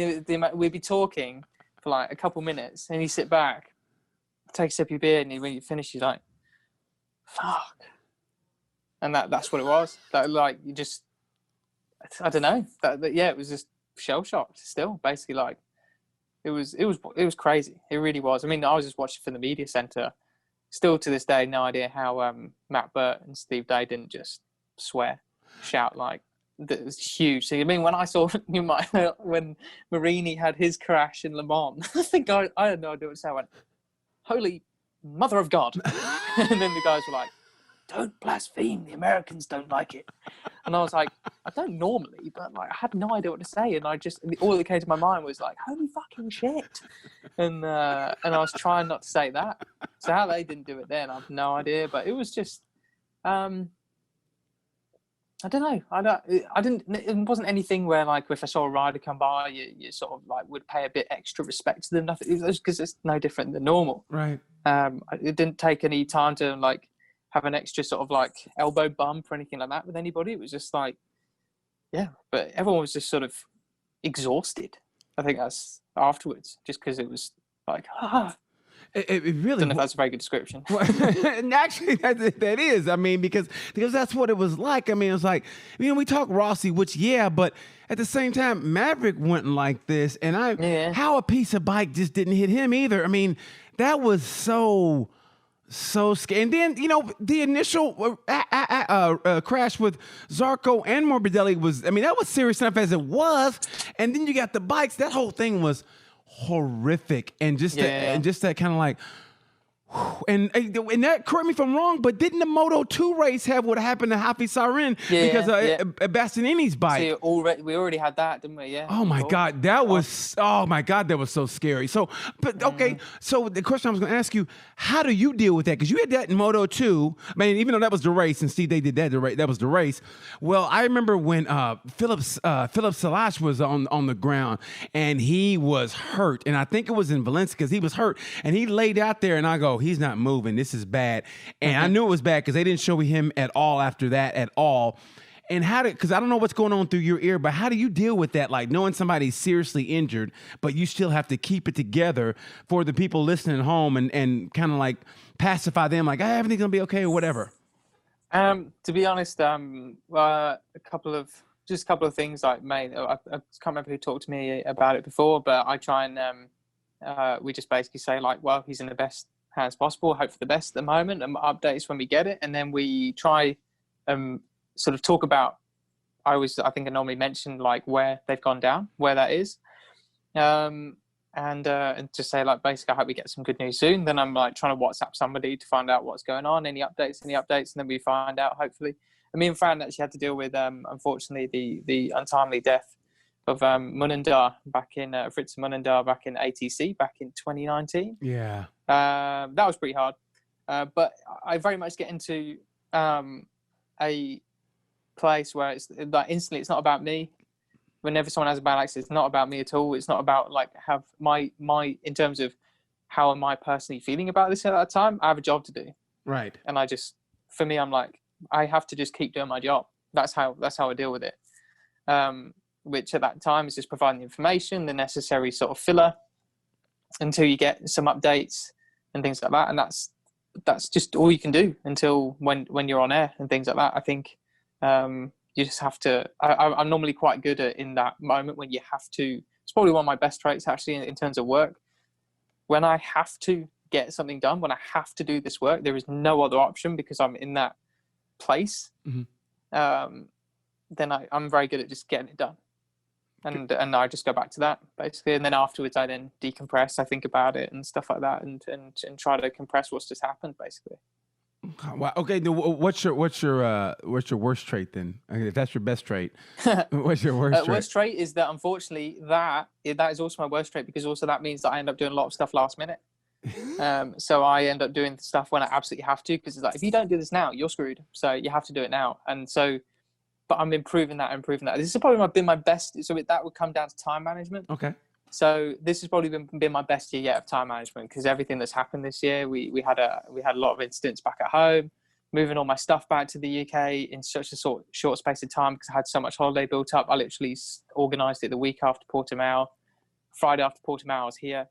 we'd be talking for like a couple minutes, and you sit back, take a sip of your beer, and when you finish, you're like, fuck. And that's what it was. That, like, you just, I don't know. It was just shell shocked still, basically. Like, it was crazy. It really was. I mean, I was just watching from the media center. Still to this day, no idea how Matt Burt and Steve Day didn't just shout like, that was huge. So I mean, when I saw when Marini had his crash in Le Mans, I think I had no idea what to say. I went, holy mother of God. And then the guys were like, don't blaspheme, the Americans don't like it. And I was like, I don't normally, but like I had no idea what to say, and all that came to my mind was like, holy fucking shit. And I was trying not to say that. So how they didn't do it then, I have no idea. But it was just I don't know. It wasn't anything where, like, if I saw a rider come by, you sort of like would pay a bit extra respect to them. Nothing, because it's no different than normal. Right. It didn't take any time to like have an extra sort of like elbow bump or anything like that with anybody. It was just like, yeah. But everyone was just sort of exhausted. I think that's afterwards, just because it was like, It really. I don't know if that's a very good description. And actually, that is. I mean, because that's what it was like. I mean, it was like, we talk Rossi, which, but at the same time, Maverick went like this, and how a piece of bike just didn't hit him either. I mean, that was so scary. And then, the initial crash with Zarco and Morbidelli was, I mean, that was serious enough as it was. And then you got the bikes. That whole thing was horrific, and just Yeah. that kind of like. And that, correct me if I'm wrong, but didn't the Moto2 race have what happened to Happy Siren because of Bastianini's bike? See, we already had that, didn't we? Yeah. Oh my God, that was so scary. So, but okay, so the question I was going to ask you, how do you deal with that? Because you had that in Moto2. I mean, even though that was the race, and Steve, they did that was the race. Well, I remember when Philip Salash was on the ground and he was hurt, and I think it was in Valencia because he was hurt, and he laid out there, and I go, he's not moving. This is bad. And I knew it was bad because they didn't show him at all after that at all. And because I don't know what's going on through your ear, but how do you deal with that? Like knowing somebody's seriously injured, but you still have to keep it together for the people listening at home and kind of like pacify them, like, everything's going to be okay or whatever. To be honest, a couple of things like, mate, I can't remember who talked to me about it before, but I try and we just basically say like, well, he's in the best hands possible, hope for the best at the moment, and updates when we get it, and then we try sort of talk about, I think I normally mention like where they've gone down, where that is, and just say like, basically, I hope we get some good news soon. Then I'm like trying to WhatsApp somebody to find out what's going on, any updates, and then we find out, hopefully. And me and Fran actually had to deal with unfortunately the untimely death of Munandar Fritz Munandar back in ATC back in 2019. Yeah. That was pretty hard. But I very much get into a place where it's like instantly, it's not about me. Whenever someone has a bad accident, it's not about me at all. It's not about like have my in terms of how am I personally feeling about this at that time. I have a job to do. Right. And for me, I'm like, I have to just keep doing my job. That's how I deal with it. Which at that time is just providing the information, the necessary sort of filler until you get some updates and things like that. And that's just all you can do until when you're on air and things like that. I think you just have to, I'm normally quite good at in that moment when you have to, it's probably one of my best traits actually in terms of work. When I have to get something done, when I have to do this work, there is no other option because I'm in that place. Mm-hmm. Then I'm very good at just getting it done. And I just go back to that basically, and then afterwards I then decompress. I think about it and stuff like that, and try to compress what's just happened basically. Wow. Okay. What's your worst trait then? If that's your best trait, what's your worst trait? Worst trait is that unfortunately that is also my worst trait, because also that means that I end up doing a lot of stuff last minute. So I end up doing stuff when I absolutely have to, because it's like, if you don't do this now, you're screwed. So you have to do it now, and so. But I'm improving that. This has probably been my best. So that would come down to time management. Okay. So this has probably been my best year yet of time management, because everything that's happened this year, we had a lot of incidents back at home, moving all my stuff back to the UK in such a short space of time because I had so much holiday built up. I literally organised it the week after Portimao, Friday after Portimao I was here,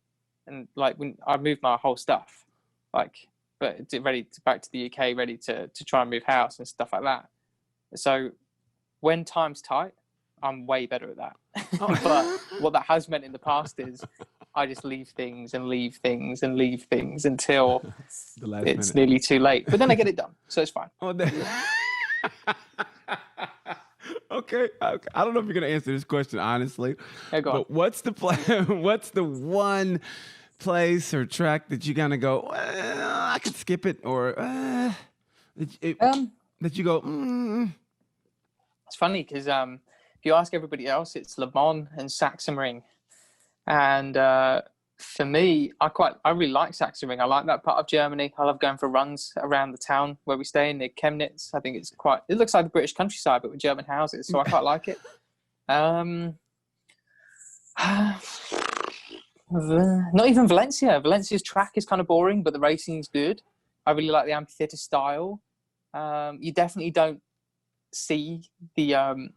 and like when I moved my whole stuff, like back to the UK, ready to try and move house and stuff like that. So. When time's tight, I'm way better at that. But what that has meant in the past is I just leave things until it's nearly too late. But then I get it done, so it's fine. Okay. I don't know if you're going to answer this question honestly. Yeah, go on. But what's the plan? What's the one place or track that you kind of go, well, I could skip it, or that you go, It's funny because if you ask everybody else, it's Le Mans and Sachsenring, and for me, I really like Sachsenring. I like that part of Germany. I love going for runs around the town where we stay near Chemnitz. I think it looks like the British countryside but with German houses, so I quite like it. Not even Valencia. Valencia's track is kind of boring, but the racing's good. I really like the amphitheater style. You definitely don't see the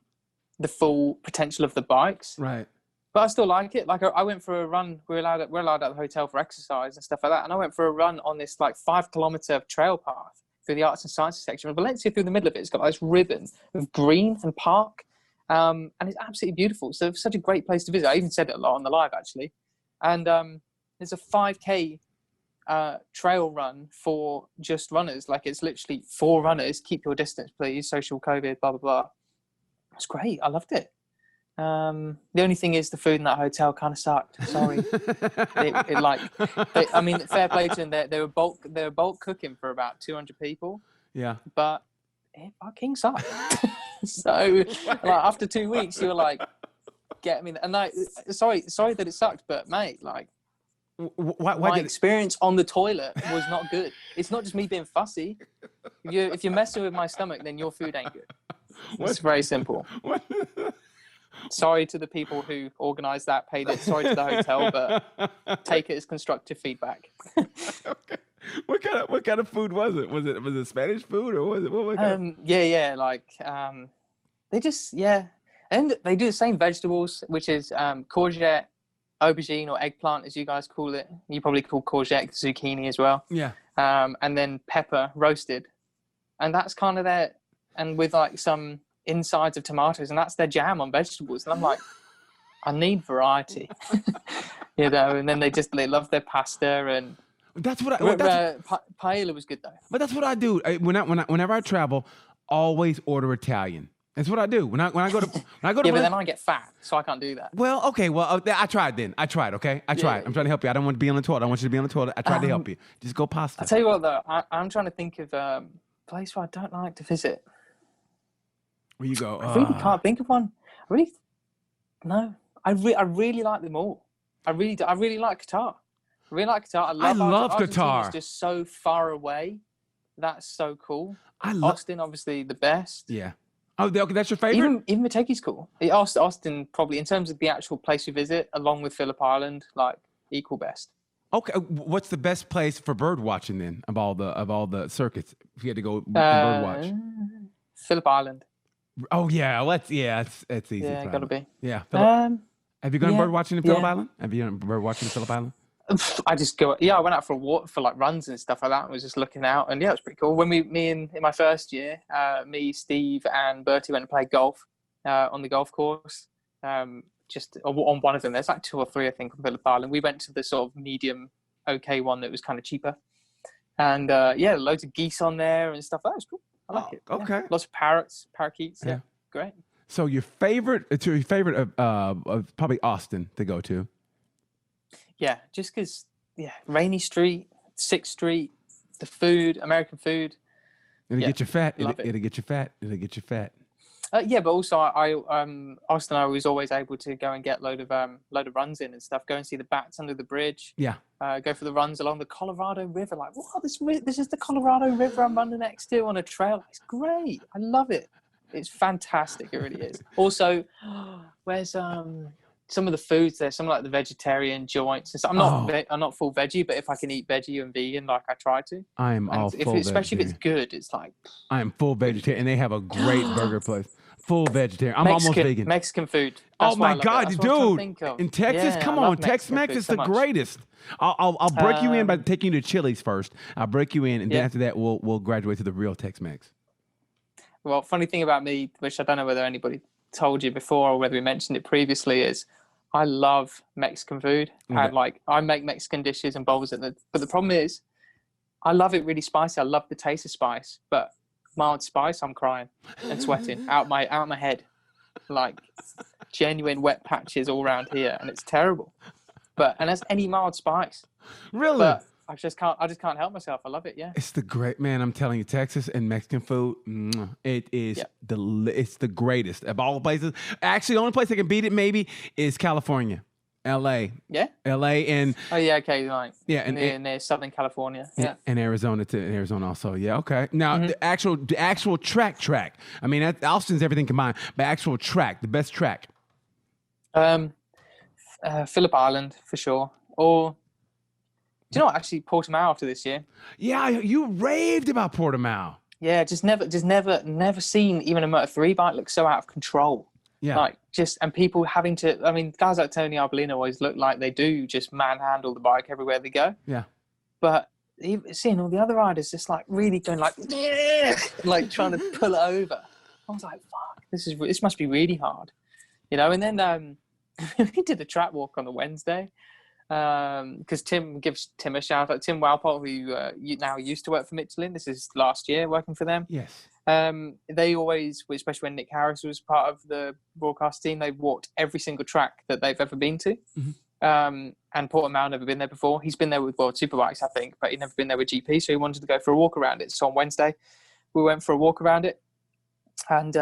full potential of the bikes, right? But I still like it. Like I went for a run. We're allowed at the hotel for exercise and stuff like that, and I went for a run on this like 5-kilometer trail path through the arts and sciences section of Valencia. Through the middle of it, it's got like this ribbon of green and park, and it's absolutely beautiful. So it's such a great place to visit. I even said it a lot on the live actually, and there's a 5K trail run for just runners. Like it's literally for runners. Keep your distance, please. Social COVID, blah blah blah. It's great. I loved it. The only thing is the food in that hotel kind of sucked. Sorry. I mean, fair play to them. They were bulk cooking for about 200 people. Yeah. But it fucking sucked. So like, after 2 weeks, you were like, get me. And like, sorry that it sucked, but mate, like, my experience on the toilet was not good. It's not just me being fussy. If you're messing with my stomach, then your food ain't good. It's very simple. Sorry to the people who organised that, paid it. Sorry to the hotel, but take it as constructive feedback. Okay. What kind of food was it? Was it Spanish food or was it what? They just and they do the same vegetables, which is courgette, aubergine, or eggplant, as you guys call it. You probably call courgette zucchini as well. Yeah. And then pepper roasted, and that's kind of their, and with like some insides of tomatoes, and that's their jam on vegetables. And I'm like, I need variety, you know. And then they love their pasta, and that's what paella was good though. But that's what I do whenever I travel. Always order Italian. That's what I do when I go to yeah, but then I get fat, so I can't do that. Well, okay. Well, I tried then. I tried. Okay, I tried. I'm trying to help you. I don't want to be on the toilet. I want you to be on the toilet. I tried to help you. Just go pasta. I'll tell you what though. I'm trying to think of a place where I don't like to visit. Where you go? I really can't think of one. I really like them all. I really like Qatar. I really like Qatar. I love Qatar. It's just so far away. That's so cool. Austin, obviously, the best. Yeah. Oh, okay, that's your favorite? Even Mateki's cool. Austin, probably, in terms of the actual place you visit, along with Phillip Island, like, equal best. Okay, what's the best place for bird watching then of all the circuits? If you had to go bird watch, Phillip Island. Oh yeah, it's easy. Yeah, gotta be. Yeah. Have you gone bird watching in Phillip Island? Have you gone bird watching in Phillip Island? I just go. Yeah, I went out for a walk for like runs and stuff like that. And was just looking out, and yeah, it was pretty cool. When in my first year, me, Steve, and Bertie went to play golf on the golf course. Just on one of them, there's like 2 or 3, I think, on Phillip Island. We went to the sort of medium, okay one that was kind of cheaper, and loads of geese on there and stuff. That was cool. I like it. Okay. Yeah. Lots of parakeets. Yeah, great. So your favorite of probably Austin to go to. Yeah, just because, Rainy Street, 6th Street, the food, American food. It'll get you fat. It'll get you fat. It'll get you fat. But also Austin, I was always able to go and get load of runs in and stuff. Go and see the bats under the bridge. Yeah. Go for the runs along the Colorado River. Like, wow, this is the Colorado River I'm running next to on a trail. It's great. I love it. It's fantastic. It really is. Also, where's some of the foods there, some like the vegetarian joints. I'm not full veggie, but if I can eat veggie and vegan, like I try to. Especially if it's good, it's like. I am full vegetarian, and they have a great burger place. Full vegetarian. I'm almost vegan. Mexican food. Oh my God, dude! In Texas, come on, Tex-Mex is the greatest. I'll break you in by taking you to Chili's first. I'll break you in, and then after that, we'll graduate to the real Tex-Mex. Well, funny thing about me, which I don't know whether anybody told you before or whether we mentioned it previously, is I love Mexican food. Okay. And I make Mexican dishes and bowls but the problem is I love it really spicy. I love the taste of spice, but mild spice, I'm crying and sweating out my head. Like genuine wet patches all around here, and it's terrible. And that's any mild spice. Really? But I just can't help myself. I love it. Yeah. It's the great, man. I'm telling you, Texas and Mexican food, it is it's the greatest of all places. Actually, the only place that can beat it maybe is California, L.A. Yeah. L.A. and okay, right. Yeah, and near Southern California. Yeah. And Arizona also. Yeah. Okay. Now the actual track. I mean, Austin's everything combined, but actual track, the best track. Phillip Island for sure, or. Do you know what? Actually, Portimao after this year. Yeah, you raved about Portimao. Yeah, just never seen even a Moto3 bike look so out of control. Yeah. And people having to. I mean, guys like Tony Arbolino always look like they do just manhandle the bike everywhere they go. Yeah. But seeing all the other riders just like really going like trying to pull it over, I was like, "Fuck, this must be really hard," you know. And then we did a track walk on the Wednesday. Because Tim gives a shout out. Tim Walpole, who now used to work for Michelin. This is last year working for them. Yes. They always, especially when Nick Harris was part of the broadcast team, they walked every single track that they've ever been to. And Portimao never been there before. He's been there with World Superbikes, I think, but he'd never been there with GP, so he wanted to go for a walk around it. So on Wednesday, we went for a walk around it, and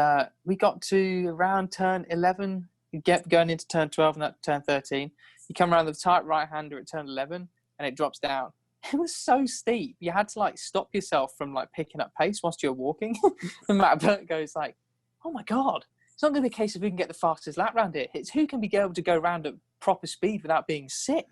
we got to around turn 11. You get going into turn 12 and that turn 13. You come around the tight right-hander at turn 11, and it drops down. It was so steep. You had to like stop yourself from like picking up pace whilst you're walking. And Matt Burt goes like, "Oh my God, it's not going to be a case of who can get the fastest lap round it. It's who can be able to go around at proper speed without being sick."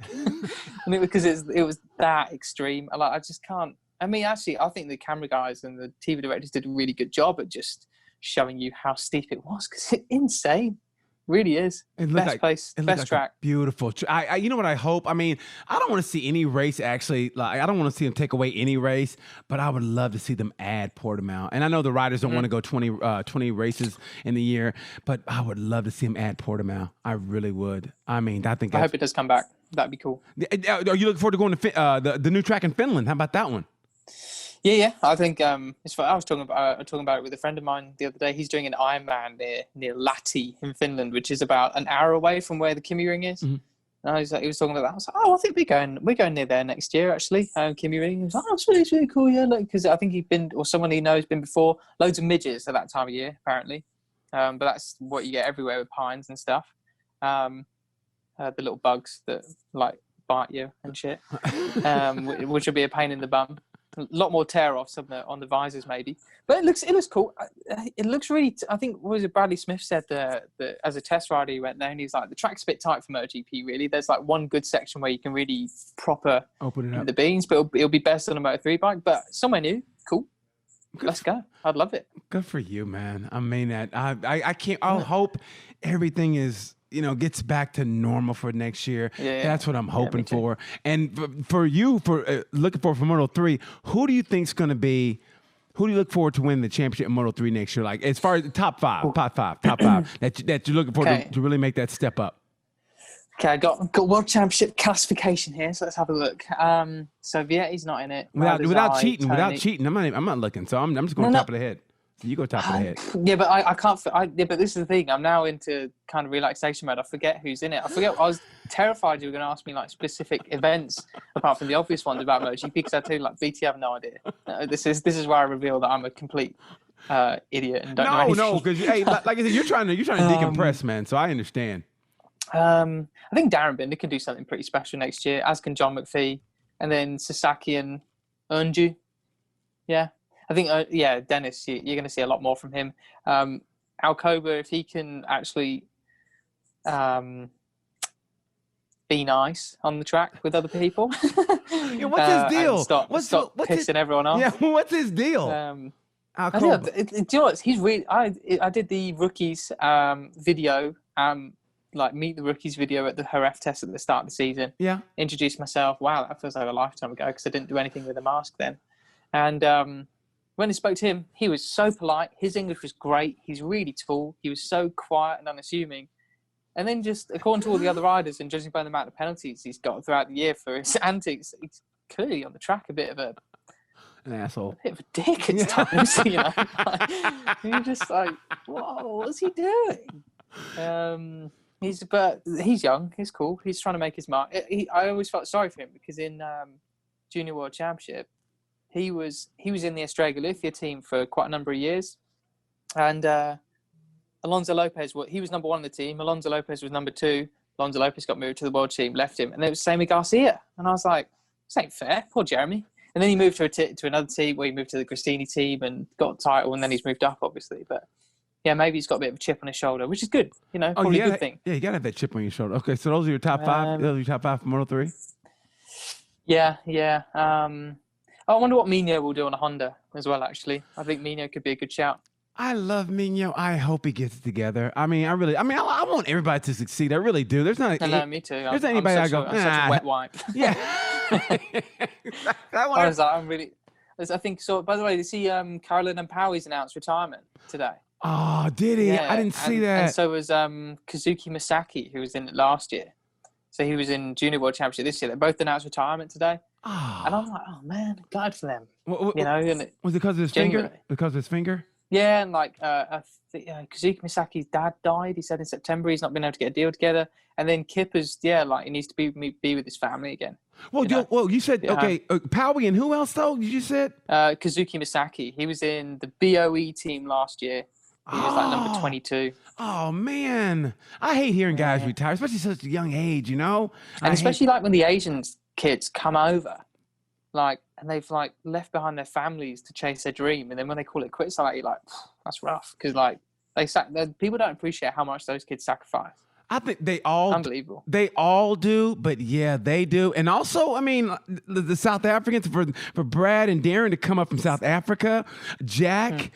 And because it was that extreme. I just can't. I mean, actually, I think the camera guys and the TV directors did a really good job at just showing you how steep it was, because it's insane. Really is. Best place, best track. Beautiful. You know what I hope? I mean, I don't want to see any race actually. Like, I don't want to see them take away any race, but I would love to see them add Portimao. And I know the riders don't want to go 20 races in the year, but I would love to see them add Portimao. I really would. I mean, I think. I hope it does come back. That'd be cool. Are you looking forward to going to the new track in Finland? How about that one? Yeah. I think it's fun. I was talking about it with a friend of mine the other day. He's doing an Ironman near Lahti in Finland, which is about an hour away from where the Kimi Ring is. And he was talking about that. I was like, I think we're going near there next year actually. Kimi Ring. He was like, it's really cool, yeah. Because I think he'd been, or someone he knows been before. Loads of midgets at that time of year apparently. But that's what you get everywhere with pines and stuff. The little bugs that like bite you and shit, which would be a pain in the bum. A lot more tear-offs on the visors, maybe. But it looks cool. It looks really... I think, what was it, Bradley Smith said that as a test rider, he went there and he's like, the track's a bit tight for MotoGP, really. There's like one good section where you can really proper open it up. The beans, but it'll be best on a Moto3 bike. But somewhere new, cool. Let's go. I'd love it. Good for you, man. I mean that. I can't... I'll hope everything is... gets back to normal for next year. Yeah. That's what I'm hoping for. And for you, looking for Moto3, who do you think's going to be? Who do you look forward to win the championship in Moto3 next year? Like as far as the top five that you're looking forward to really make that step up. Okay, I got World Championship classification here, so let's have a look. So Vietti's not in it. Without cheating, I'm not looking. So I'm just going top of the head. So you go top of the head. Yeah, but I can't. But this is the thing. I'm now into kind of relaxation mode. I forget who's in it. I was terrified you were going to ask me like specific events apart from the obvious ones about MotoGP, because I tell you, like, BT, I have no idea. This is where I reveal that I'm a complete idiot and don't know anything. No, because like I said, you're trying to decompress, man. So I understand. I think Darren Binder can do something pretty special next year, as can John McPhee, and then Sasaki and Eunju. Yeah. I think, Dennis, you're going to see a lot more from him. Alcoba, if he can actually be nice on the track with other people. Yeah, what's his deal? Stop pissing everyone off. Yeah, what's his deal? Alcoba. Do you know what? He's really. I did the rookies video. Like meet the rookies video at the Jerez test at the start of the season. Yeah. Introduced myself. Wow, that feels like a lifetime ago because I didn't do anything with a mask then. And when I spoke to him, he was so polite. His English was great. He's really tall. He was so quiet and unassuming. And then just according to all the other riders and judging by the amount of penalties he's got throughout the year for his antics, he's clearly on the track an asshole. A bit of a dick at times, you know. You're just like, whoa, what's he doing? He's young. He's cool. He's trying to make his mark. I always felt sorry for him because in Junior World Championship, he was in the Estrella Galicia team for quite a number of years, and Alonso Lopez, he was number one in the team. Alonso Lopez was number two. Alonso Lopez got moved to the world team, left him, and it was the same with Garcia. And I was like, this ain't fair. Poor Jeremy. And then he moved to another team where he moved to the Cristini team and got a title, and then he's moved up, obviously. But yeah, maybe he's got a bit of a chip on his shoulder, which is good. You know, probably a good thing. Yeah, you got to have that chip on your shoulder. Okay, so those are your top five? Those are your top five for Moto3? Yeah. I wonder what Mino will do on a Honda as well, actually. I think Mino could be a good shout. I love Mino. I hope he gets it together. I want everybody to succeed. I really do. There's not. No, me too. There's anybody I go. I'm such a wet wipe. Yeah. I think so. By the way, you see, Carolyn Ampaui's announced retirement today. Oh, did he? Yeah, I didn't see that. And so was Kazuki Masaki, who was in it last year. So he was in Junior World Championship this year. They both announced retirement today. Oh. And I'm like, oh man, glad for them. Was it because of his finger? Because of his finger? Yeah, and like Kazuki Misaki's dad died. He said in September he's not been able to get a deal together. And then Kipper's, like he needs to be with his family again. Well, you said okay, Powie and who else though? You said Kazuki Misaki. He was in the BOE team last year. He was like number 22. Oh man, I hate hearing guys retire, especially such a young age. And especially like when the Asian kids come over, like, and they've like left behind their families to chase their dream, and then when they call it quits, like you're like, that's rough, because like people don't appreciate how much those kids sacrifice. I think they all unbelievable. They all do, but yeah, they do. And also, I mean, the South Africans for Brad and Darren to come up from South Africa, Jack.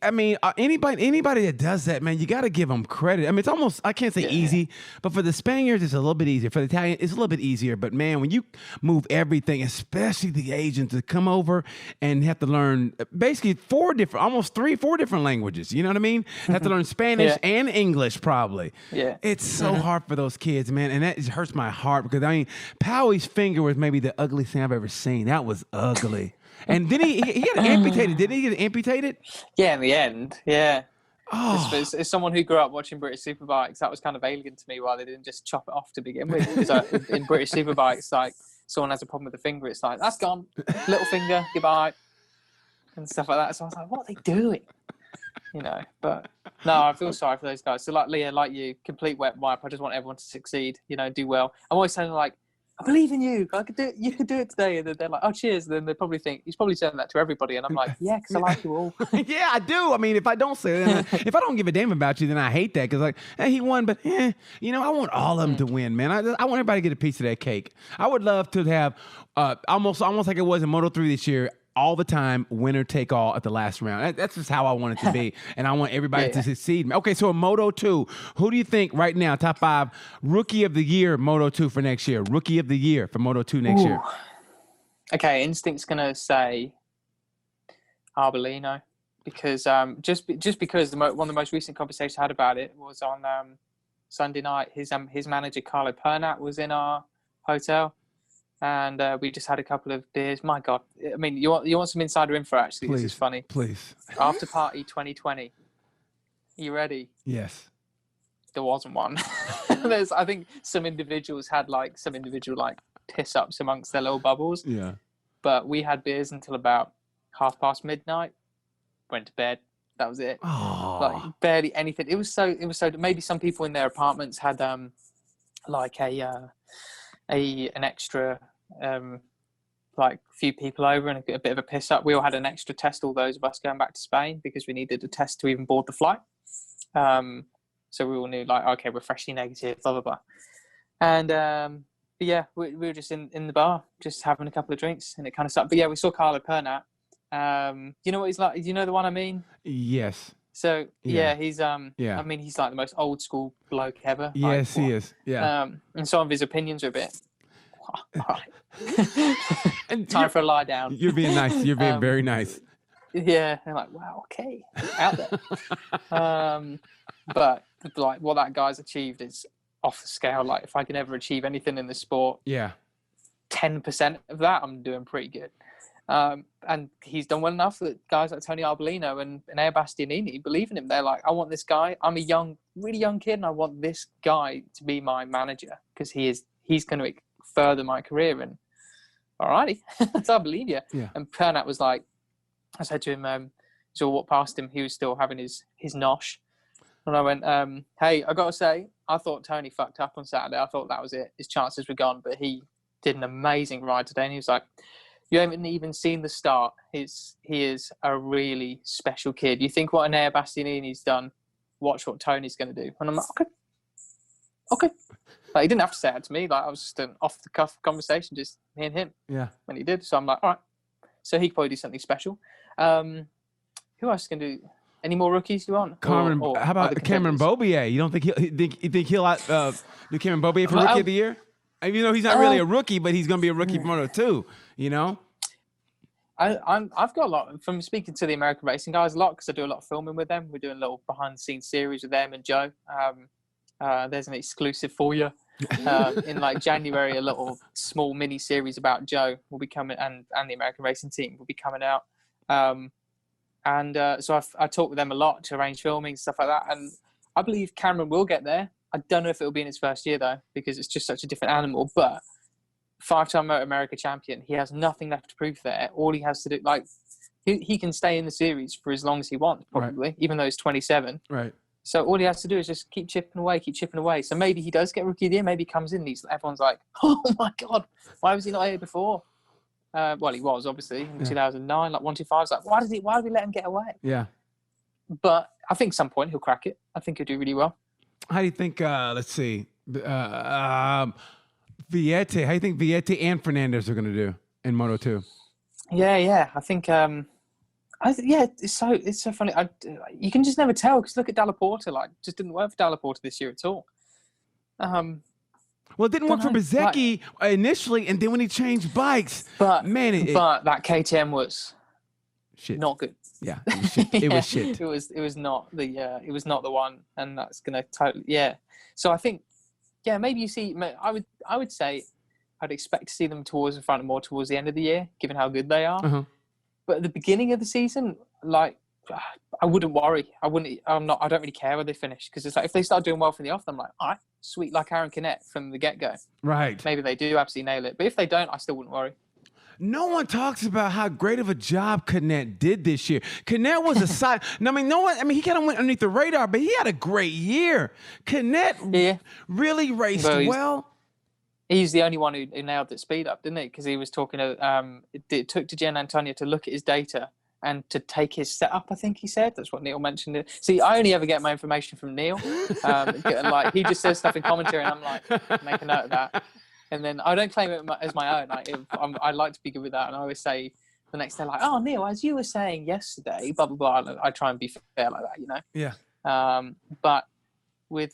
I mean, anybody that does that, man, you got to give them credit. I mean, it's almost, I can't say easy, but for the Spaniards, it's a little bit easier. For the Italian, it's a little bit easier. But man, when you move everything, especially the Asians, to come over and have to learn basically four different languages. You know what I mean? Have to learn Spanish and English probably. Yeah. It's so hard for those kids, man. And that just hurts my heart because, I mean, Powie's finger was maybe the ugliest thing I've ever seen. That was ugly. And then he got amputated. Didn't he get amputated? Yeah, in the end, yeah. Oh. As someone who grew up watching British Superbikes, that was kind of alien to me why they didn't just chop it off to begin with. Because in British Superbikes, like, someone has a problem with the finger, it's like, that's gone. Little finger, goodbye. And stuff like that. So I was like, what are they doing? But no, I feel sorry for those guys. So like Leah, like you, complete wet wipe. I just want everyone to succeed, do well. I'm always saying like, I believe in you. I could do it. You could do it today. And then they're like, oh, cheers. And then they probably think, he's probably saying that to everybody. And I'm like, yeah, because I like you all. Yeah, I do. I mean, if I don't say it, if I don't give a damn about you, then I hate that. Because like, hey, he won, but I want all of them to win, man. I want everybody to get a piece of that cake. I would love to have almost like it was in Moto3 this year, all the time, winner take all at the last round. That's just how I want it to be. And I want everybody to succeed. Okay, so in Moto2, who do you think right now, top 5 rookie of the year Moto2 for next year? Rookie of the year for Moto2 next year. Okay, instinct's going to say Arbolino. Because just because one of the most recent conversations I had about it was on Sunday night. His manager, Carlo Pernat, was in our hotel. And we just had a couple of beers. My God. I mean, you want some insider info, actually. Please, this is funny. Please. After party 2020. You ready? Yes. There wasn't one. I think some individuals had some individual piss-ups amongst their little bubbles. Yeah. But we had beers until about midnight. Went to bed. That was it. Oh. Like barely anything. It was so maybe some people in their apartments had an extra few people over and a bit of a piss up. We all had an extra test, all those of us going back to Spain, because we needed a test to even board the flight. So we all knew okay, we're freshly negative, blah blah blah. And we were just in the bar, just having a couple of drinks, and it kind of sucked. But yeah, we saw Carlo Pernat. You know what he's like? Do you know the one I mean? Yes. So he's I mean, he's like the most old school bloke ever. Yes, he is. Yeah. And some of his opinions are a bit. And time for a lie down. You're being nice. You're being very nice. Yeah, and like, wow, okay, out there. But what that guy's achieved is off the scale. Like, if I can ever achieve anything in the sport, 10% of that, I'm doing pretty good. And he's done well enough that guys like Tony Arbolino and Air Bastianini believe in him. They're like, I want this guy. I'm a really young kid, and I want this guy to be my manager because he's going to further my career. And alrighty, so I believe you. Yeah. And Pernat was like, I said to him, so I walked past him. He was still having his nosh, and I went, hey, I got to say, I thought Tony fucked up on Saturday. I thought that was it. His chances were gone, but he did an amazing ride today, and he was like, you haven't even seen the start. He is a really special kid. You think what an Air Bastianini's done, watch what Tony's going to do. And I'm like, okay. Like, he didn't have to say it to me. Like, I was just an off-the-cuff conversation, just me and him. Yeah. And he did. So I'm like, all right. So he could probably do something special. Who else can do? Any more rookies you want? How about Cameron Bobier? You don't think he'll do Cameron Bobier for Rookie of the Year? Even though he's not really a rookie, but he's going to be a rookie for Moto2, you know? I've got a lot from speaking to the American racing guys a lot, because I do a lot of filming with them. We're doing a little behind-the-scenes series with them and Joe. There's an exclusive for you. In January, a little small mini series about Joe will be coming, and the American racing team will be coming out. And so I talked with them a lot to arrange filming, stuff like that. And I believe Cameron will get there. I don't know if it'll be in his first year, though, because it's just such a different animal. But 5-time Moto America champion, he has nothing left to prove there. All he has to do, like, he can stay in the series for as long as he wants, probably, right, even though he's 27. Right. So all he has to do is just keep chipping away. So maybe he does get Rookie of the Year. Maybe he comes in and everyone's like, oh, my God, why was he not here before? Well, he was, obviously, in 2009, like 125. It's like, why did we let him get away? Yeah. But I think at some point he'll crack it. I think he'll do really well. How do you think, let's see, Vietti, how do you think Vietti and Fernandez are going to do in Moto2? Yeah. I think, it's so funny. You can just never tell, because look at Dalla Porta, like, just didn't work for Dalla Porta this year at all. Well, it didn't work for Bezzecchi initially, and then when he changed bikes, but that KTM was shit. Not good. Yeah, it was shit. It was shit. It was not the one, and that's gonna totally So I think maybe you see. I would say I'd expect to see them towards the front and more towards the end of the year, given how good they are. Uh-huh. But at the beginning of the season, like, I wouldn't worry. I don't really care where they finish, because it's like if they start doing well from the off, I'm like, all right, sweet, like Aaron Canet from the get go. Right. Maybe they do absolutely nail it, but if they don't, I still wouldn't worry. No one talks about how great of a job Canet did this year. Canet was a side. He kind of went underneath the radar, but he had a great year. Canet really raced well. He's the only one who nailed the speed up, didn't he? Because he was talking to, it took to Gian Antonio to look at his data and to take his setup, I think he said. That's what Neil mentioned. See, I only ever get my information from Neil. Like, he just says stuff in commentary, and I'm like, make a note of that. And then I don't claim it as my own. I like to be good with that. And I always say the next day, like, oh, Neil, as you were saying yesterday, blah, blah, blah. I try and be fair like that, you know? Yeah. But with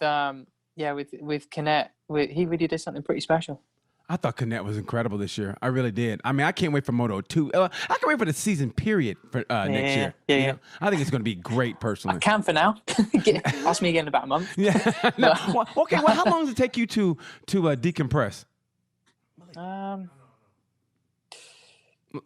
Canet, he really did something pretty special. I thought Canet was incredible this year. I really did. I mean, I can't wait for Moto2. I can't wait for the season period for next year. Yeah. I think it's going to be great, personally. I can for now. Ask me again in about a month. Yeah. No. Okay. Well, how long does it take you to decompress? I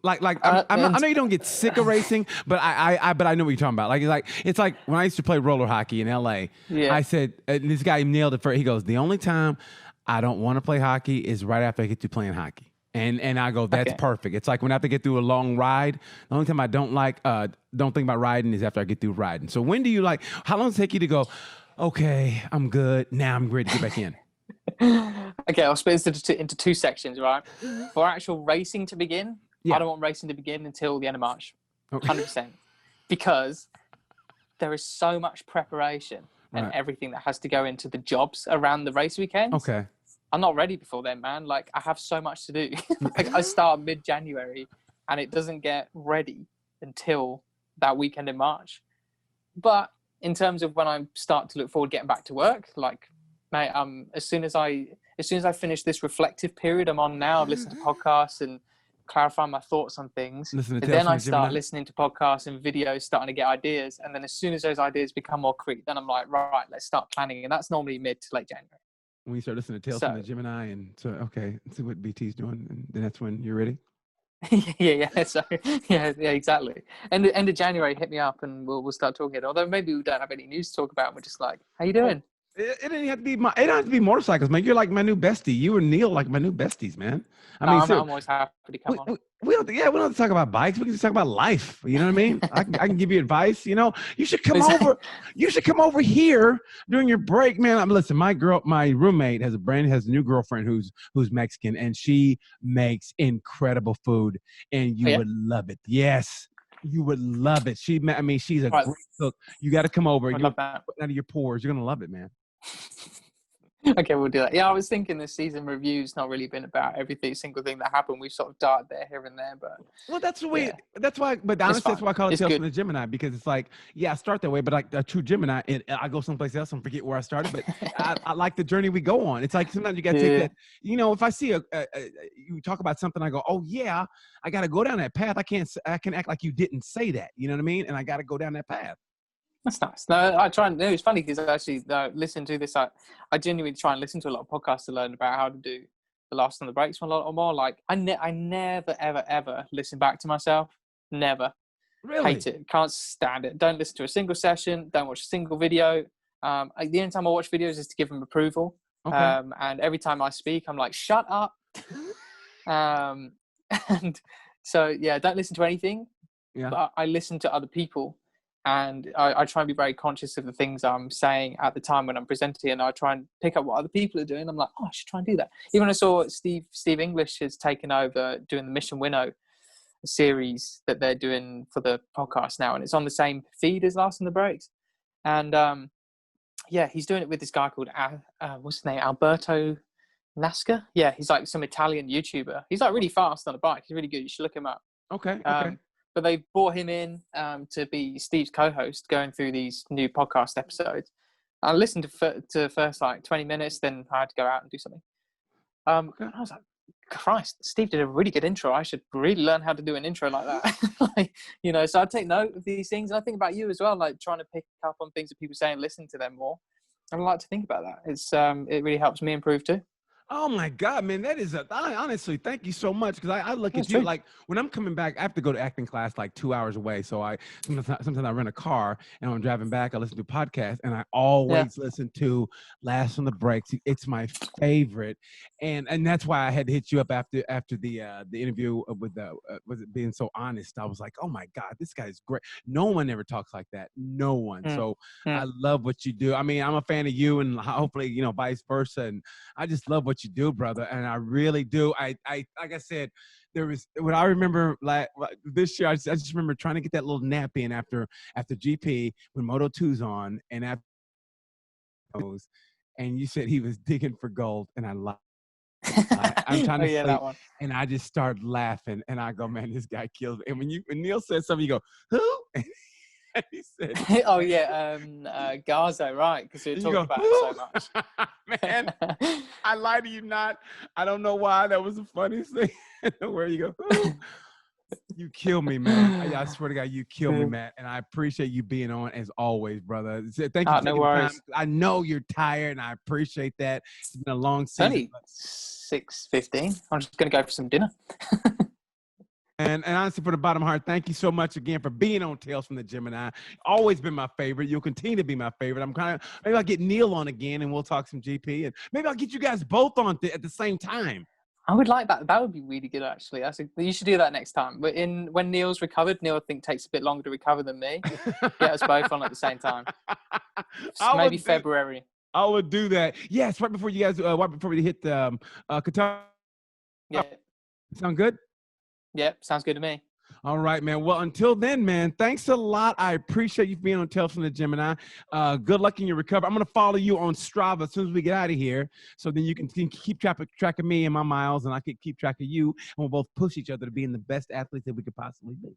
know you don't get sick of racing, but I know what you're talking about. It's like when I used to play roller hockey in LA. Yeah. I said, and this guy nailed it. He goes, the only time I don't want to play hockey is right after I get to playing hockey. And I go, that's perfect. It's like when I have to get through a long ride. The only time I don't think about riding is after I get through riding. So when do you how long does it take you to go, okay, I'm good, now I'm ready to get back in? Okay, I'll split this into two sections, right? For actual racing to begin, I don't want racing to begin until the end of March, 100%. Because there is so much preparation and everything that has to go into the jobs around the race weekends. Okay. I'm not ready before then, man. Like, I have so much to do. I start mid-January, and it doesn't get ready until that weekend in March. But in terms of when I start to look forward to getting back to work, like, mate, as soon as I finish this reflective period I'm on now, I've listened to podcasts and clarifying my thoughts on things. And then I start listening to podcasts and videos, starting to get ideas. And then as soon as those ideas become more concrete, then I'm like, right, let's start planning. And that's normally mid to late January. When you start listening to Tales from the Gemini, and so, okay, see what BT's doing, and then that's when you're ready? Yeah. So, yeah, exactly. End of January, hit me up, and we'll start talking. Although maybe we don't have any news to talk about. We're just like, how you doing? It didn't have to be it don't have to be motorcycles, man. You're like my new bestie. You and Neil like my new besties, man. I'm always happy to come on. We don't have to talk about bikes. We can just talk about life. You know what I mean? I can give you advice. You know, you should come over. You should come over here during your break, man. Listen, my roommate has a new girlfriend who's Mexican, and she makes incredible food, and you would love it. Yes. You would love it. She's a great cook. You got to come over. You're putting out of your pores. You're going to love it, man. Okay, we'll do that. Yeah, I was thinking the season review's not really been about single thing that happened. We've sort of darted there, here and there, but that's the way. Yeah. That's why. But honestly, that's why I call it Tales from the Gemini, because it's like, I start that way, but like a true Gemini, I go someplace else and forget where I started. But I like the journey we go on. It's like sometimes you got to take that. You know, if I see you talk about something, I go, oh yeah, I got to go down that path. I can act like you didn't say that. You know what I mean? And I got to go down that path. That's nice. No, I try and. It's funny because I actually listen to this. I genuinely try and listen to a lot of podcasts to learn about how to do the last on the brakes one a lot more. Like I never ever listen back to myself. Never. Really? Hate it. Can't stand it. Don't listen to a single session. Don't watch a single video. The only time I watch videos is to give them approval. Okay. And every time I speak, I'm like, shut up. And so, yeah, don't listen to anything. Yeah. But I listen to other people. And I try and be very conscious of the things I'm saying at the time when I'm presenting. And I try and pick up what other people are doing. I'm like, oh, I should try and do that. Even I saw Steve English has taken over doing the Mission Winnow series that they're doing for the podcast now, and it's on the same feed as Last on the Brakes. And yeah, he's doing it with this guy called what's his name, Alberto Nasca. Yeah, he's like some Italian YouTuber. He's like really fast on a bike. He's really good. You should look him up. Okay. But they brought him in to be Steve's co-host, going through these new podcast episodes. I listened to the first like 20 minutes, then I had to go out and do something. I was like, Christ, Steve did a really good intro. I should really learn how to do an intro like that. Like, you know, so I take note of these things. And I think about you as well, like trying to pick up on things that people say and listen to them more. And I like to think about that. It's it really helps me improve too. Oh my God, man, that is honestly, thank you so much. Because I look at you like when I'm coming back, I have to go to acting class like 2 hours away. So sometimes I rent a car and when I'm driving back, I listen to podcasts and I always listen to Last on the Brakes. It's my favorite. And that's why I had to hit you up after the interview with it being so honest. I was like, oh my God, this guy's great. No one ever talks like that. No one. So I love what you do. I mean, I'm a fan of you and hopefully, you know, vice versa. And I just love what you do, brother, and I really do. I like I said, there was what I remember like this year. I just remember trying to get that little nap in after GP when Moto2's on, and after and you said he was digging for gold, and I lied. I'm trying to sleep, and I just started laughing, and I go, man, this guy kills me. And when Neil said something, you go, who? He said, oh yeah, Garzo, right? Because we were talking about it so much. Man, I lie to you not. I don't know why. That was the funniest thing. Where you go, you kill me, man. I swear to God, you kill me, man. And I appreciate you being on as always, brother. Thank you for taking the time. I know you're tired, and I appreciate that. It's been a long season. 6:15. I'm just gonna go for some dinner. And honestly, for the bottom of my heart, thank you so much again for being on Tales from the Gemini. Always been my favorite. You'll continue to be my favorite. Maybe I'll get Neil on again and we'll talk some GP. And maybe I'll get you guys both on at the same time. I would like that. That would be really good, actually. You should do that next time. But when Neil's recovered, Neil I think takes a bit longer to recover than me. Get us both on at the same time. Maybe February. I would do that. Yes, right before you guys, right before we hit the Qatar. Yeah. Sound good? Yep, sounds good to me. All right, man. Well, until then, man, thanks a lot. I appreciate you being on Tales from the Gemini. Good luck in your recovery. I'm going to follow you on Strava as soon as we get out of here, so then you can keep track of me and my miles, and I can keep track of you, and we'll both push each other to being the best athletes that we could possibly be.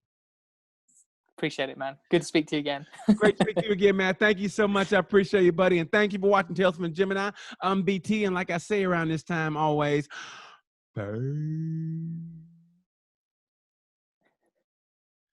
Appreciate it, man. Good to speak to you again. Great to speak to you again, man. Thank you so much. I appreciate you, buddy, and thank you for watching Tales from the Gemini. I'm BT, and like I say around this time, always, bye.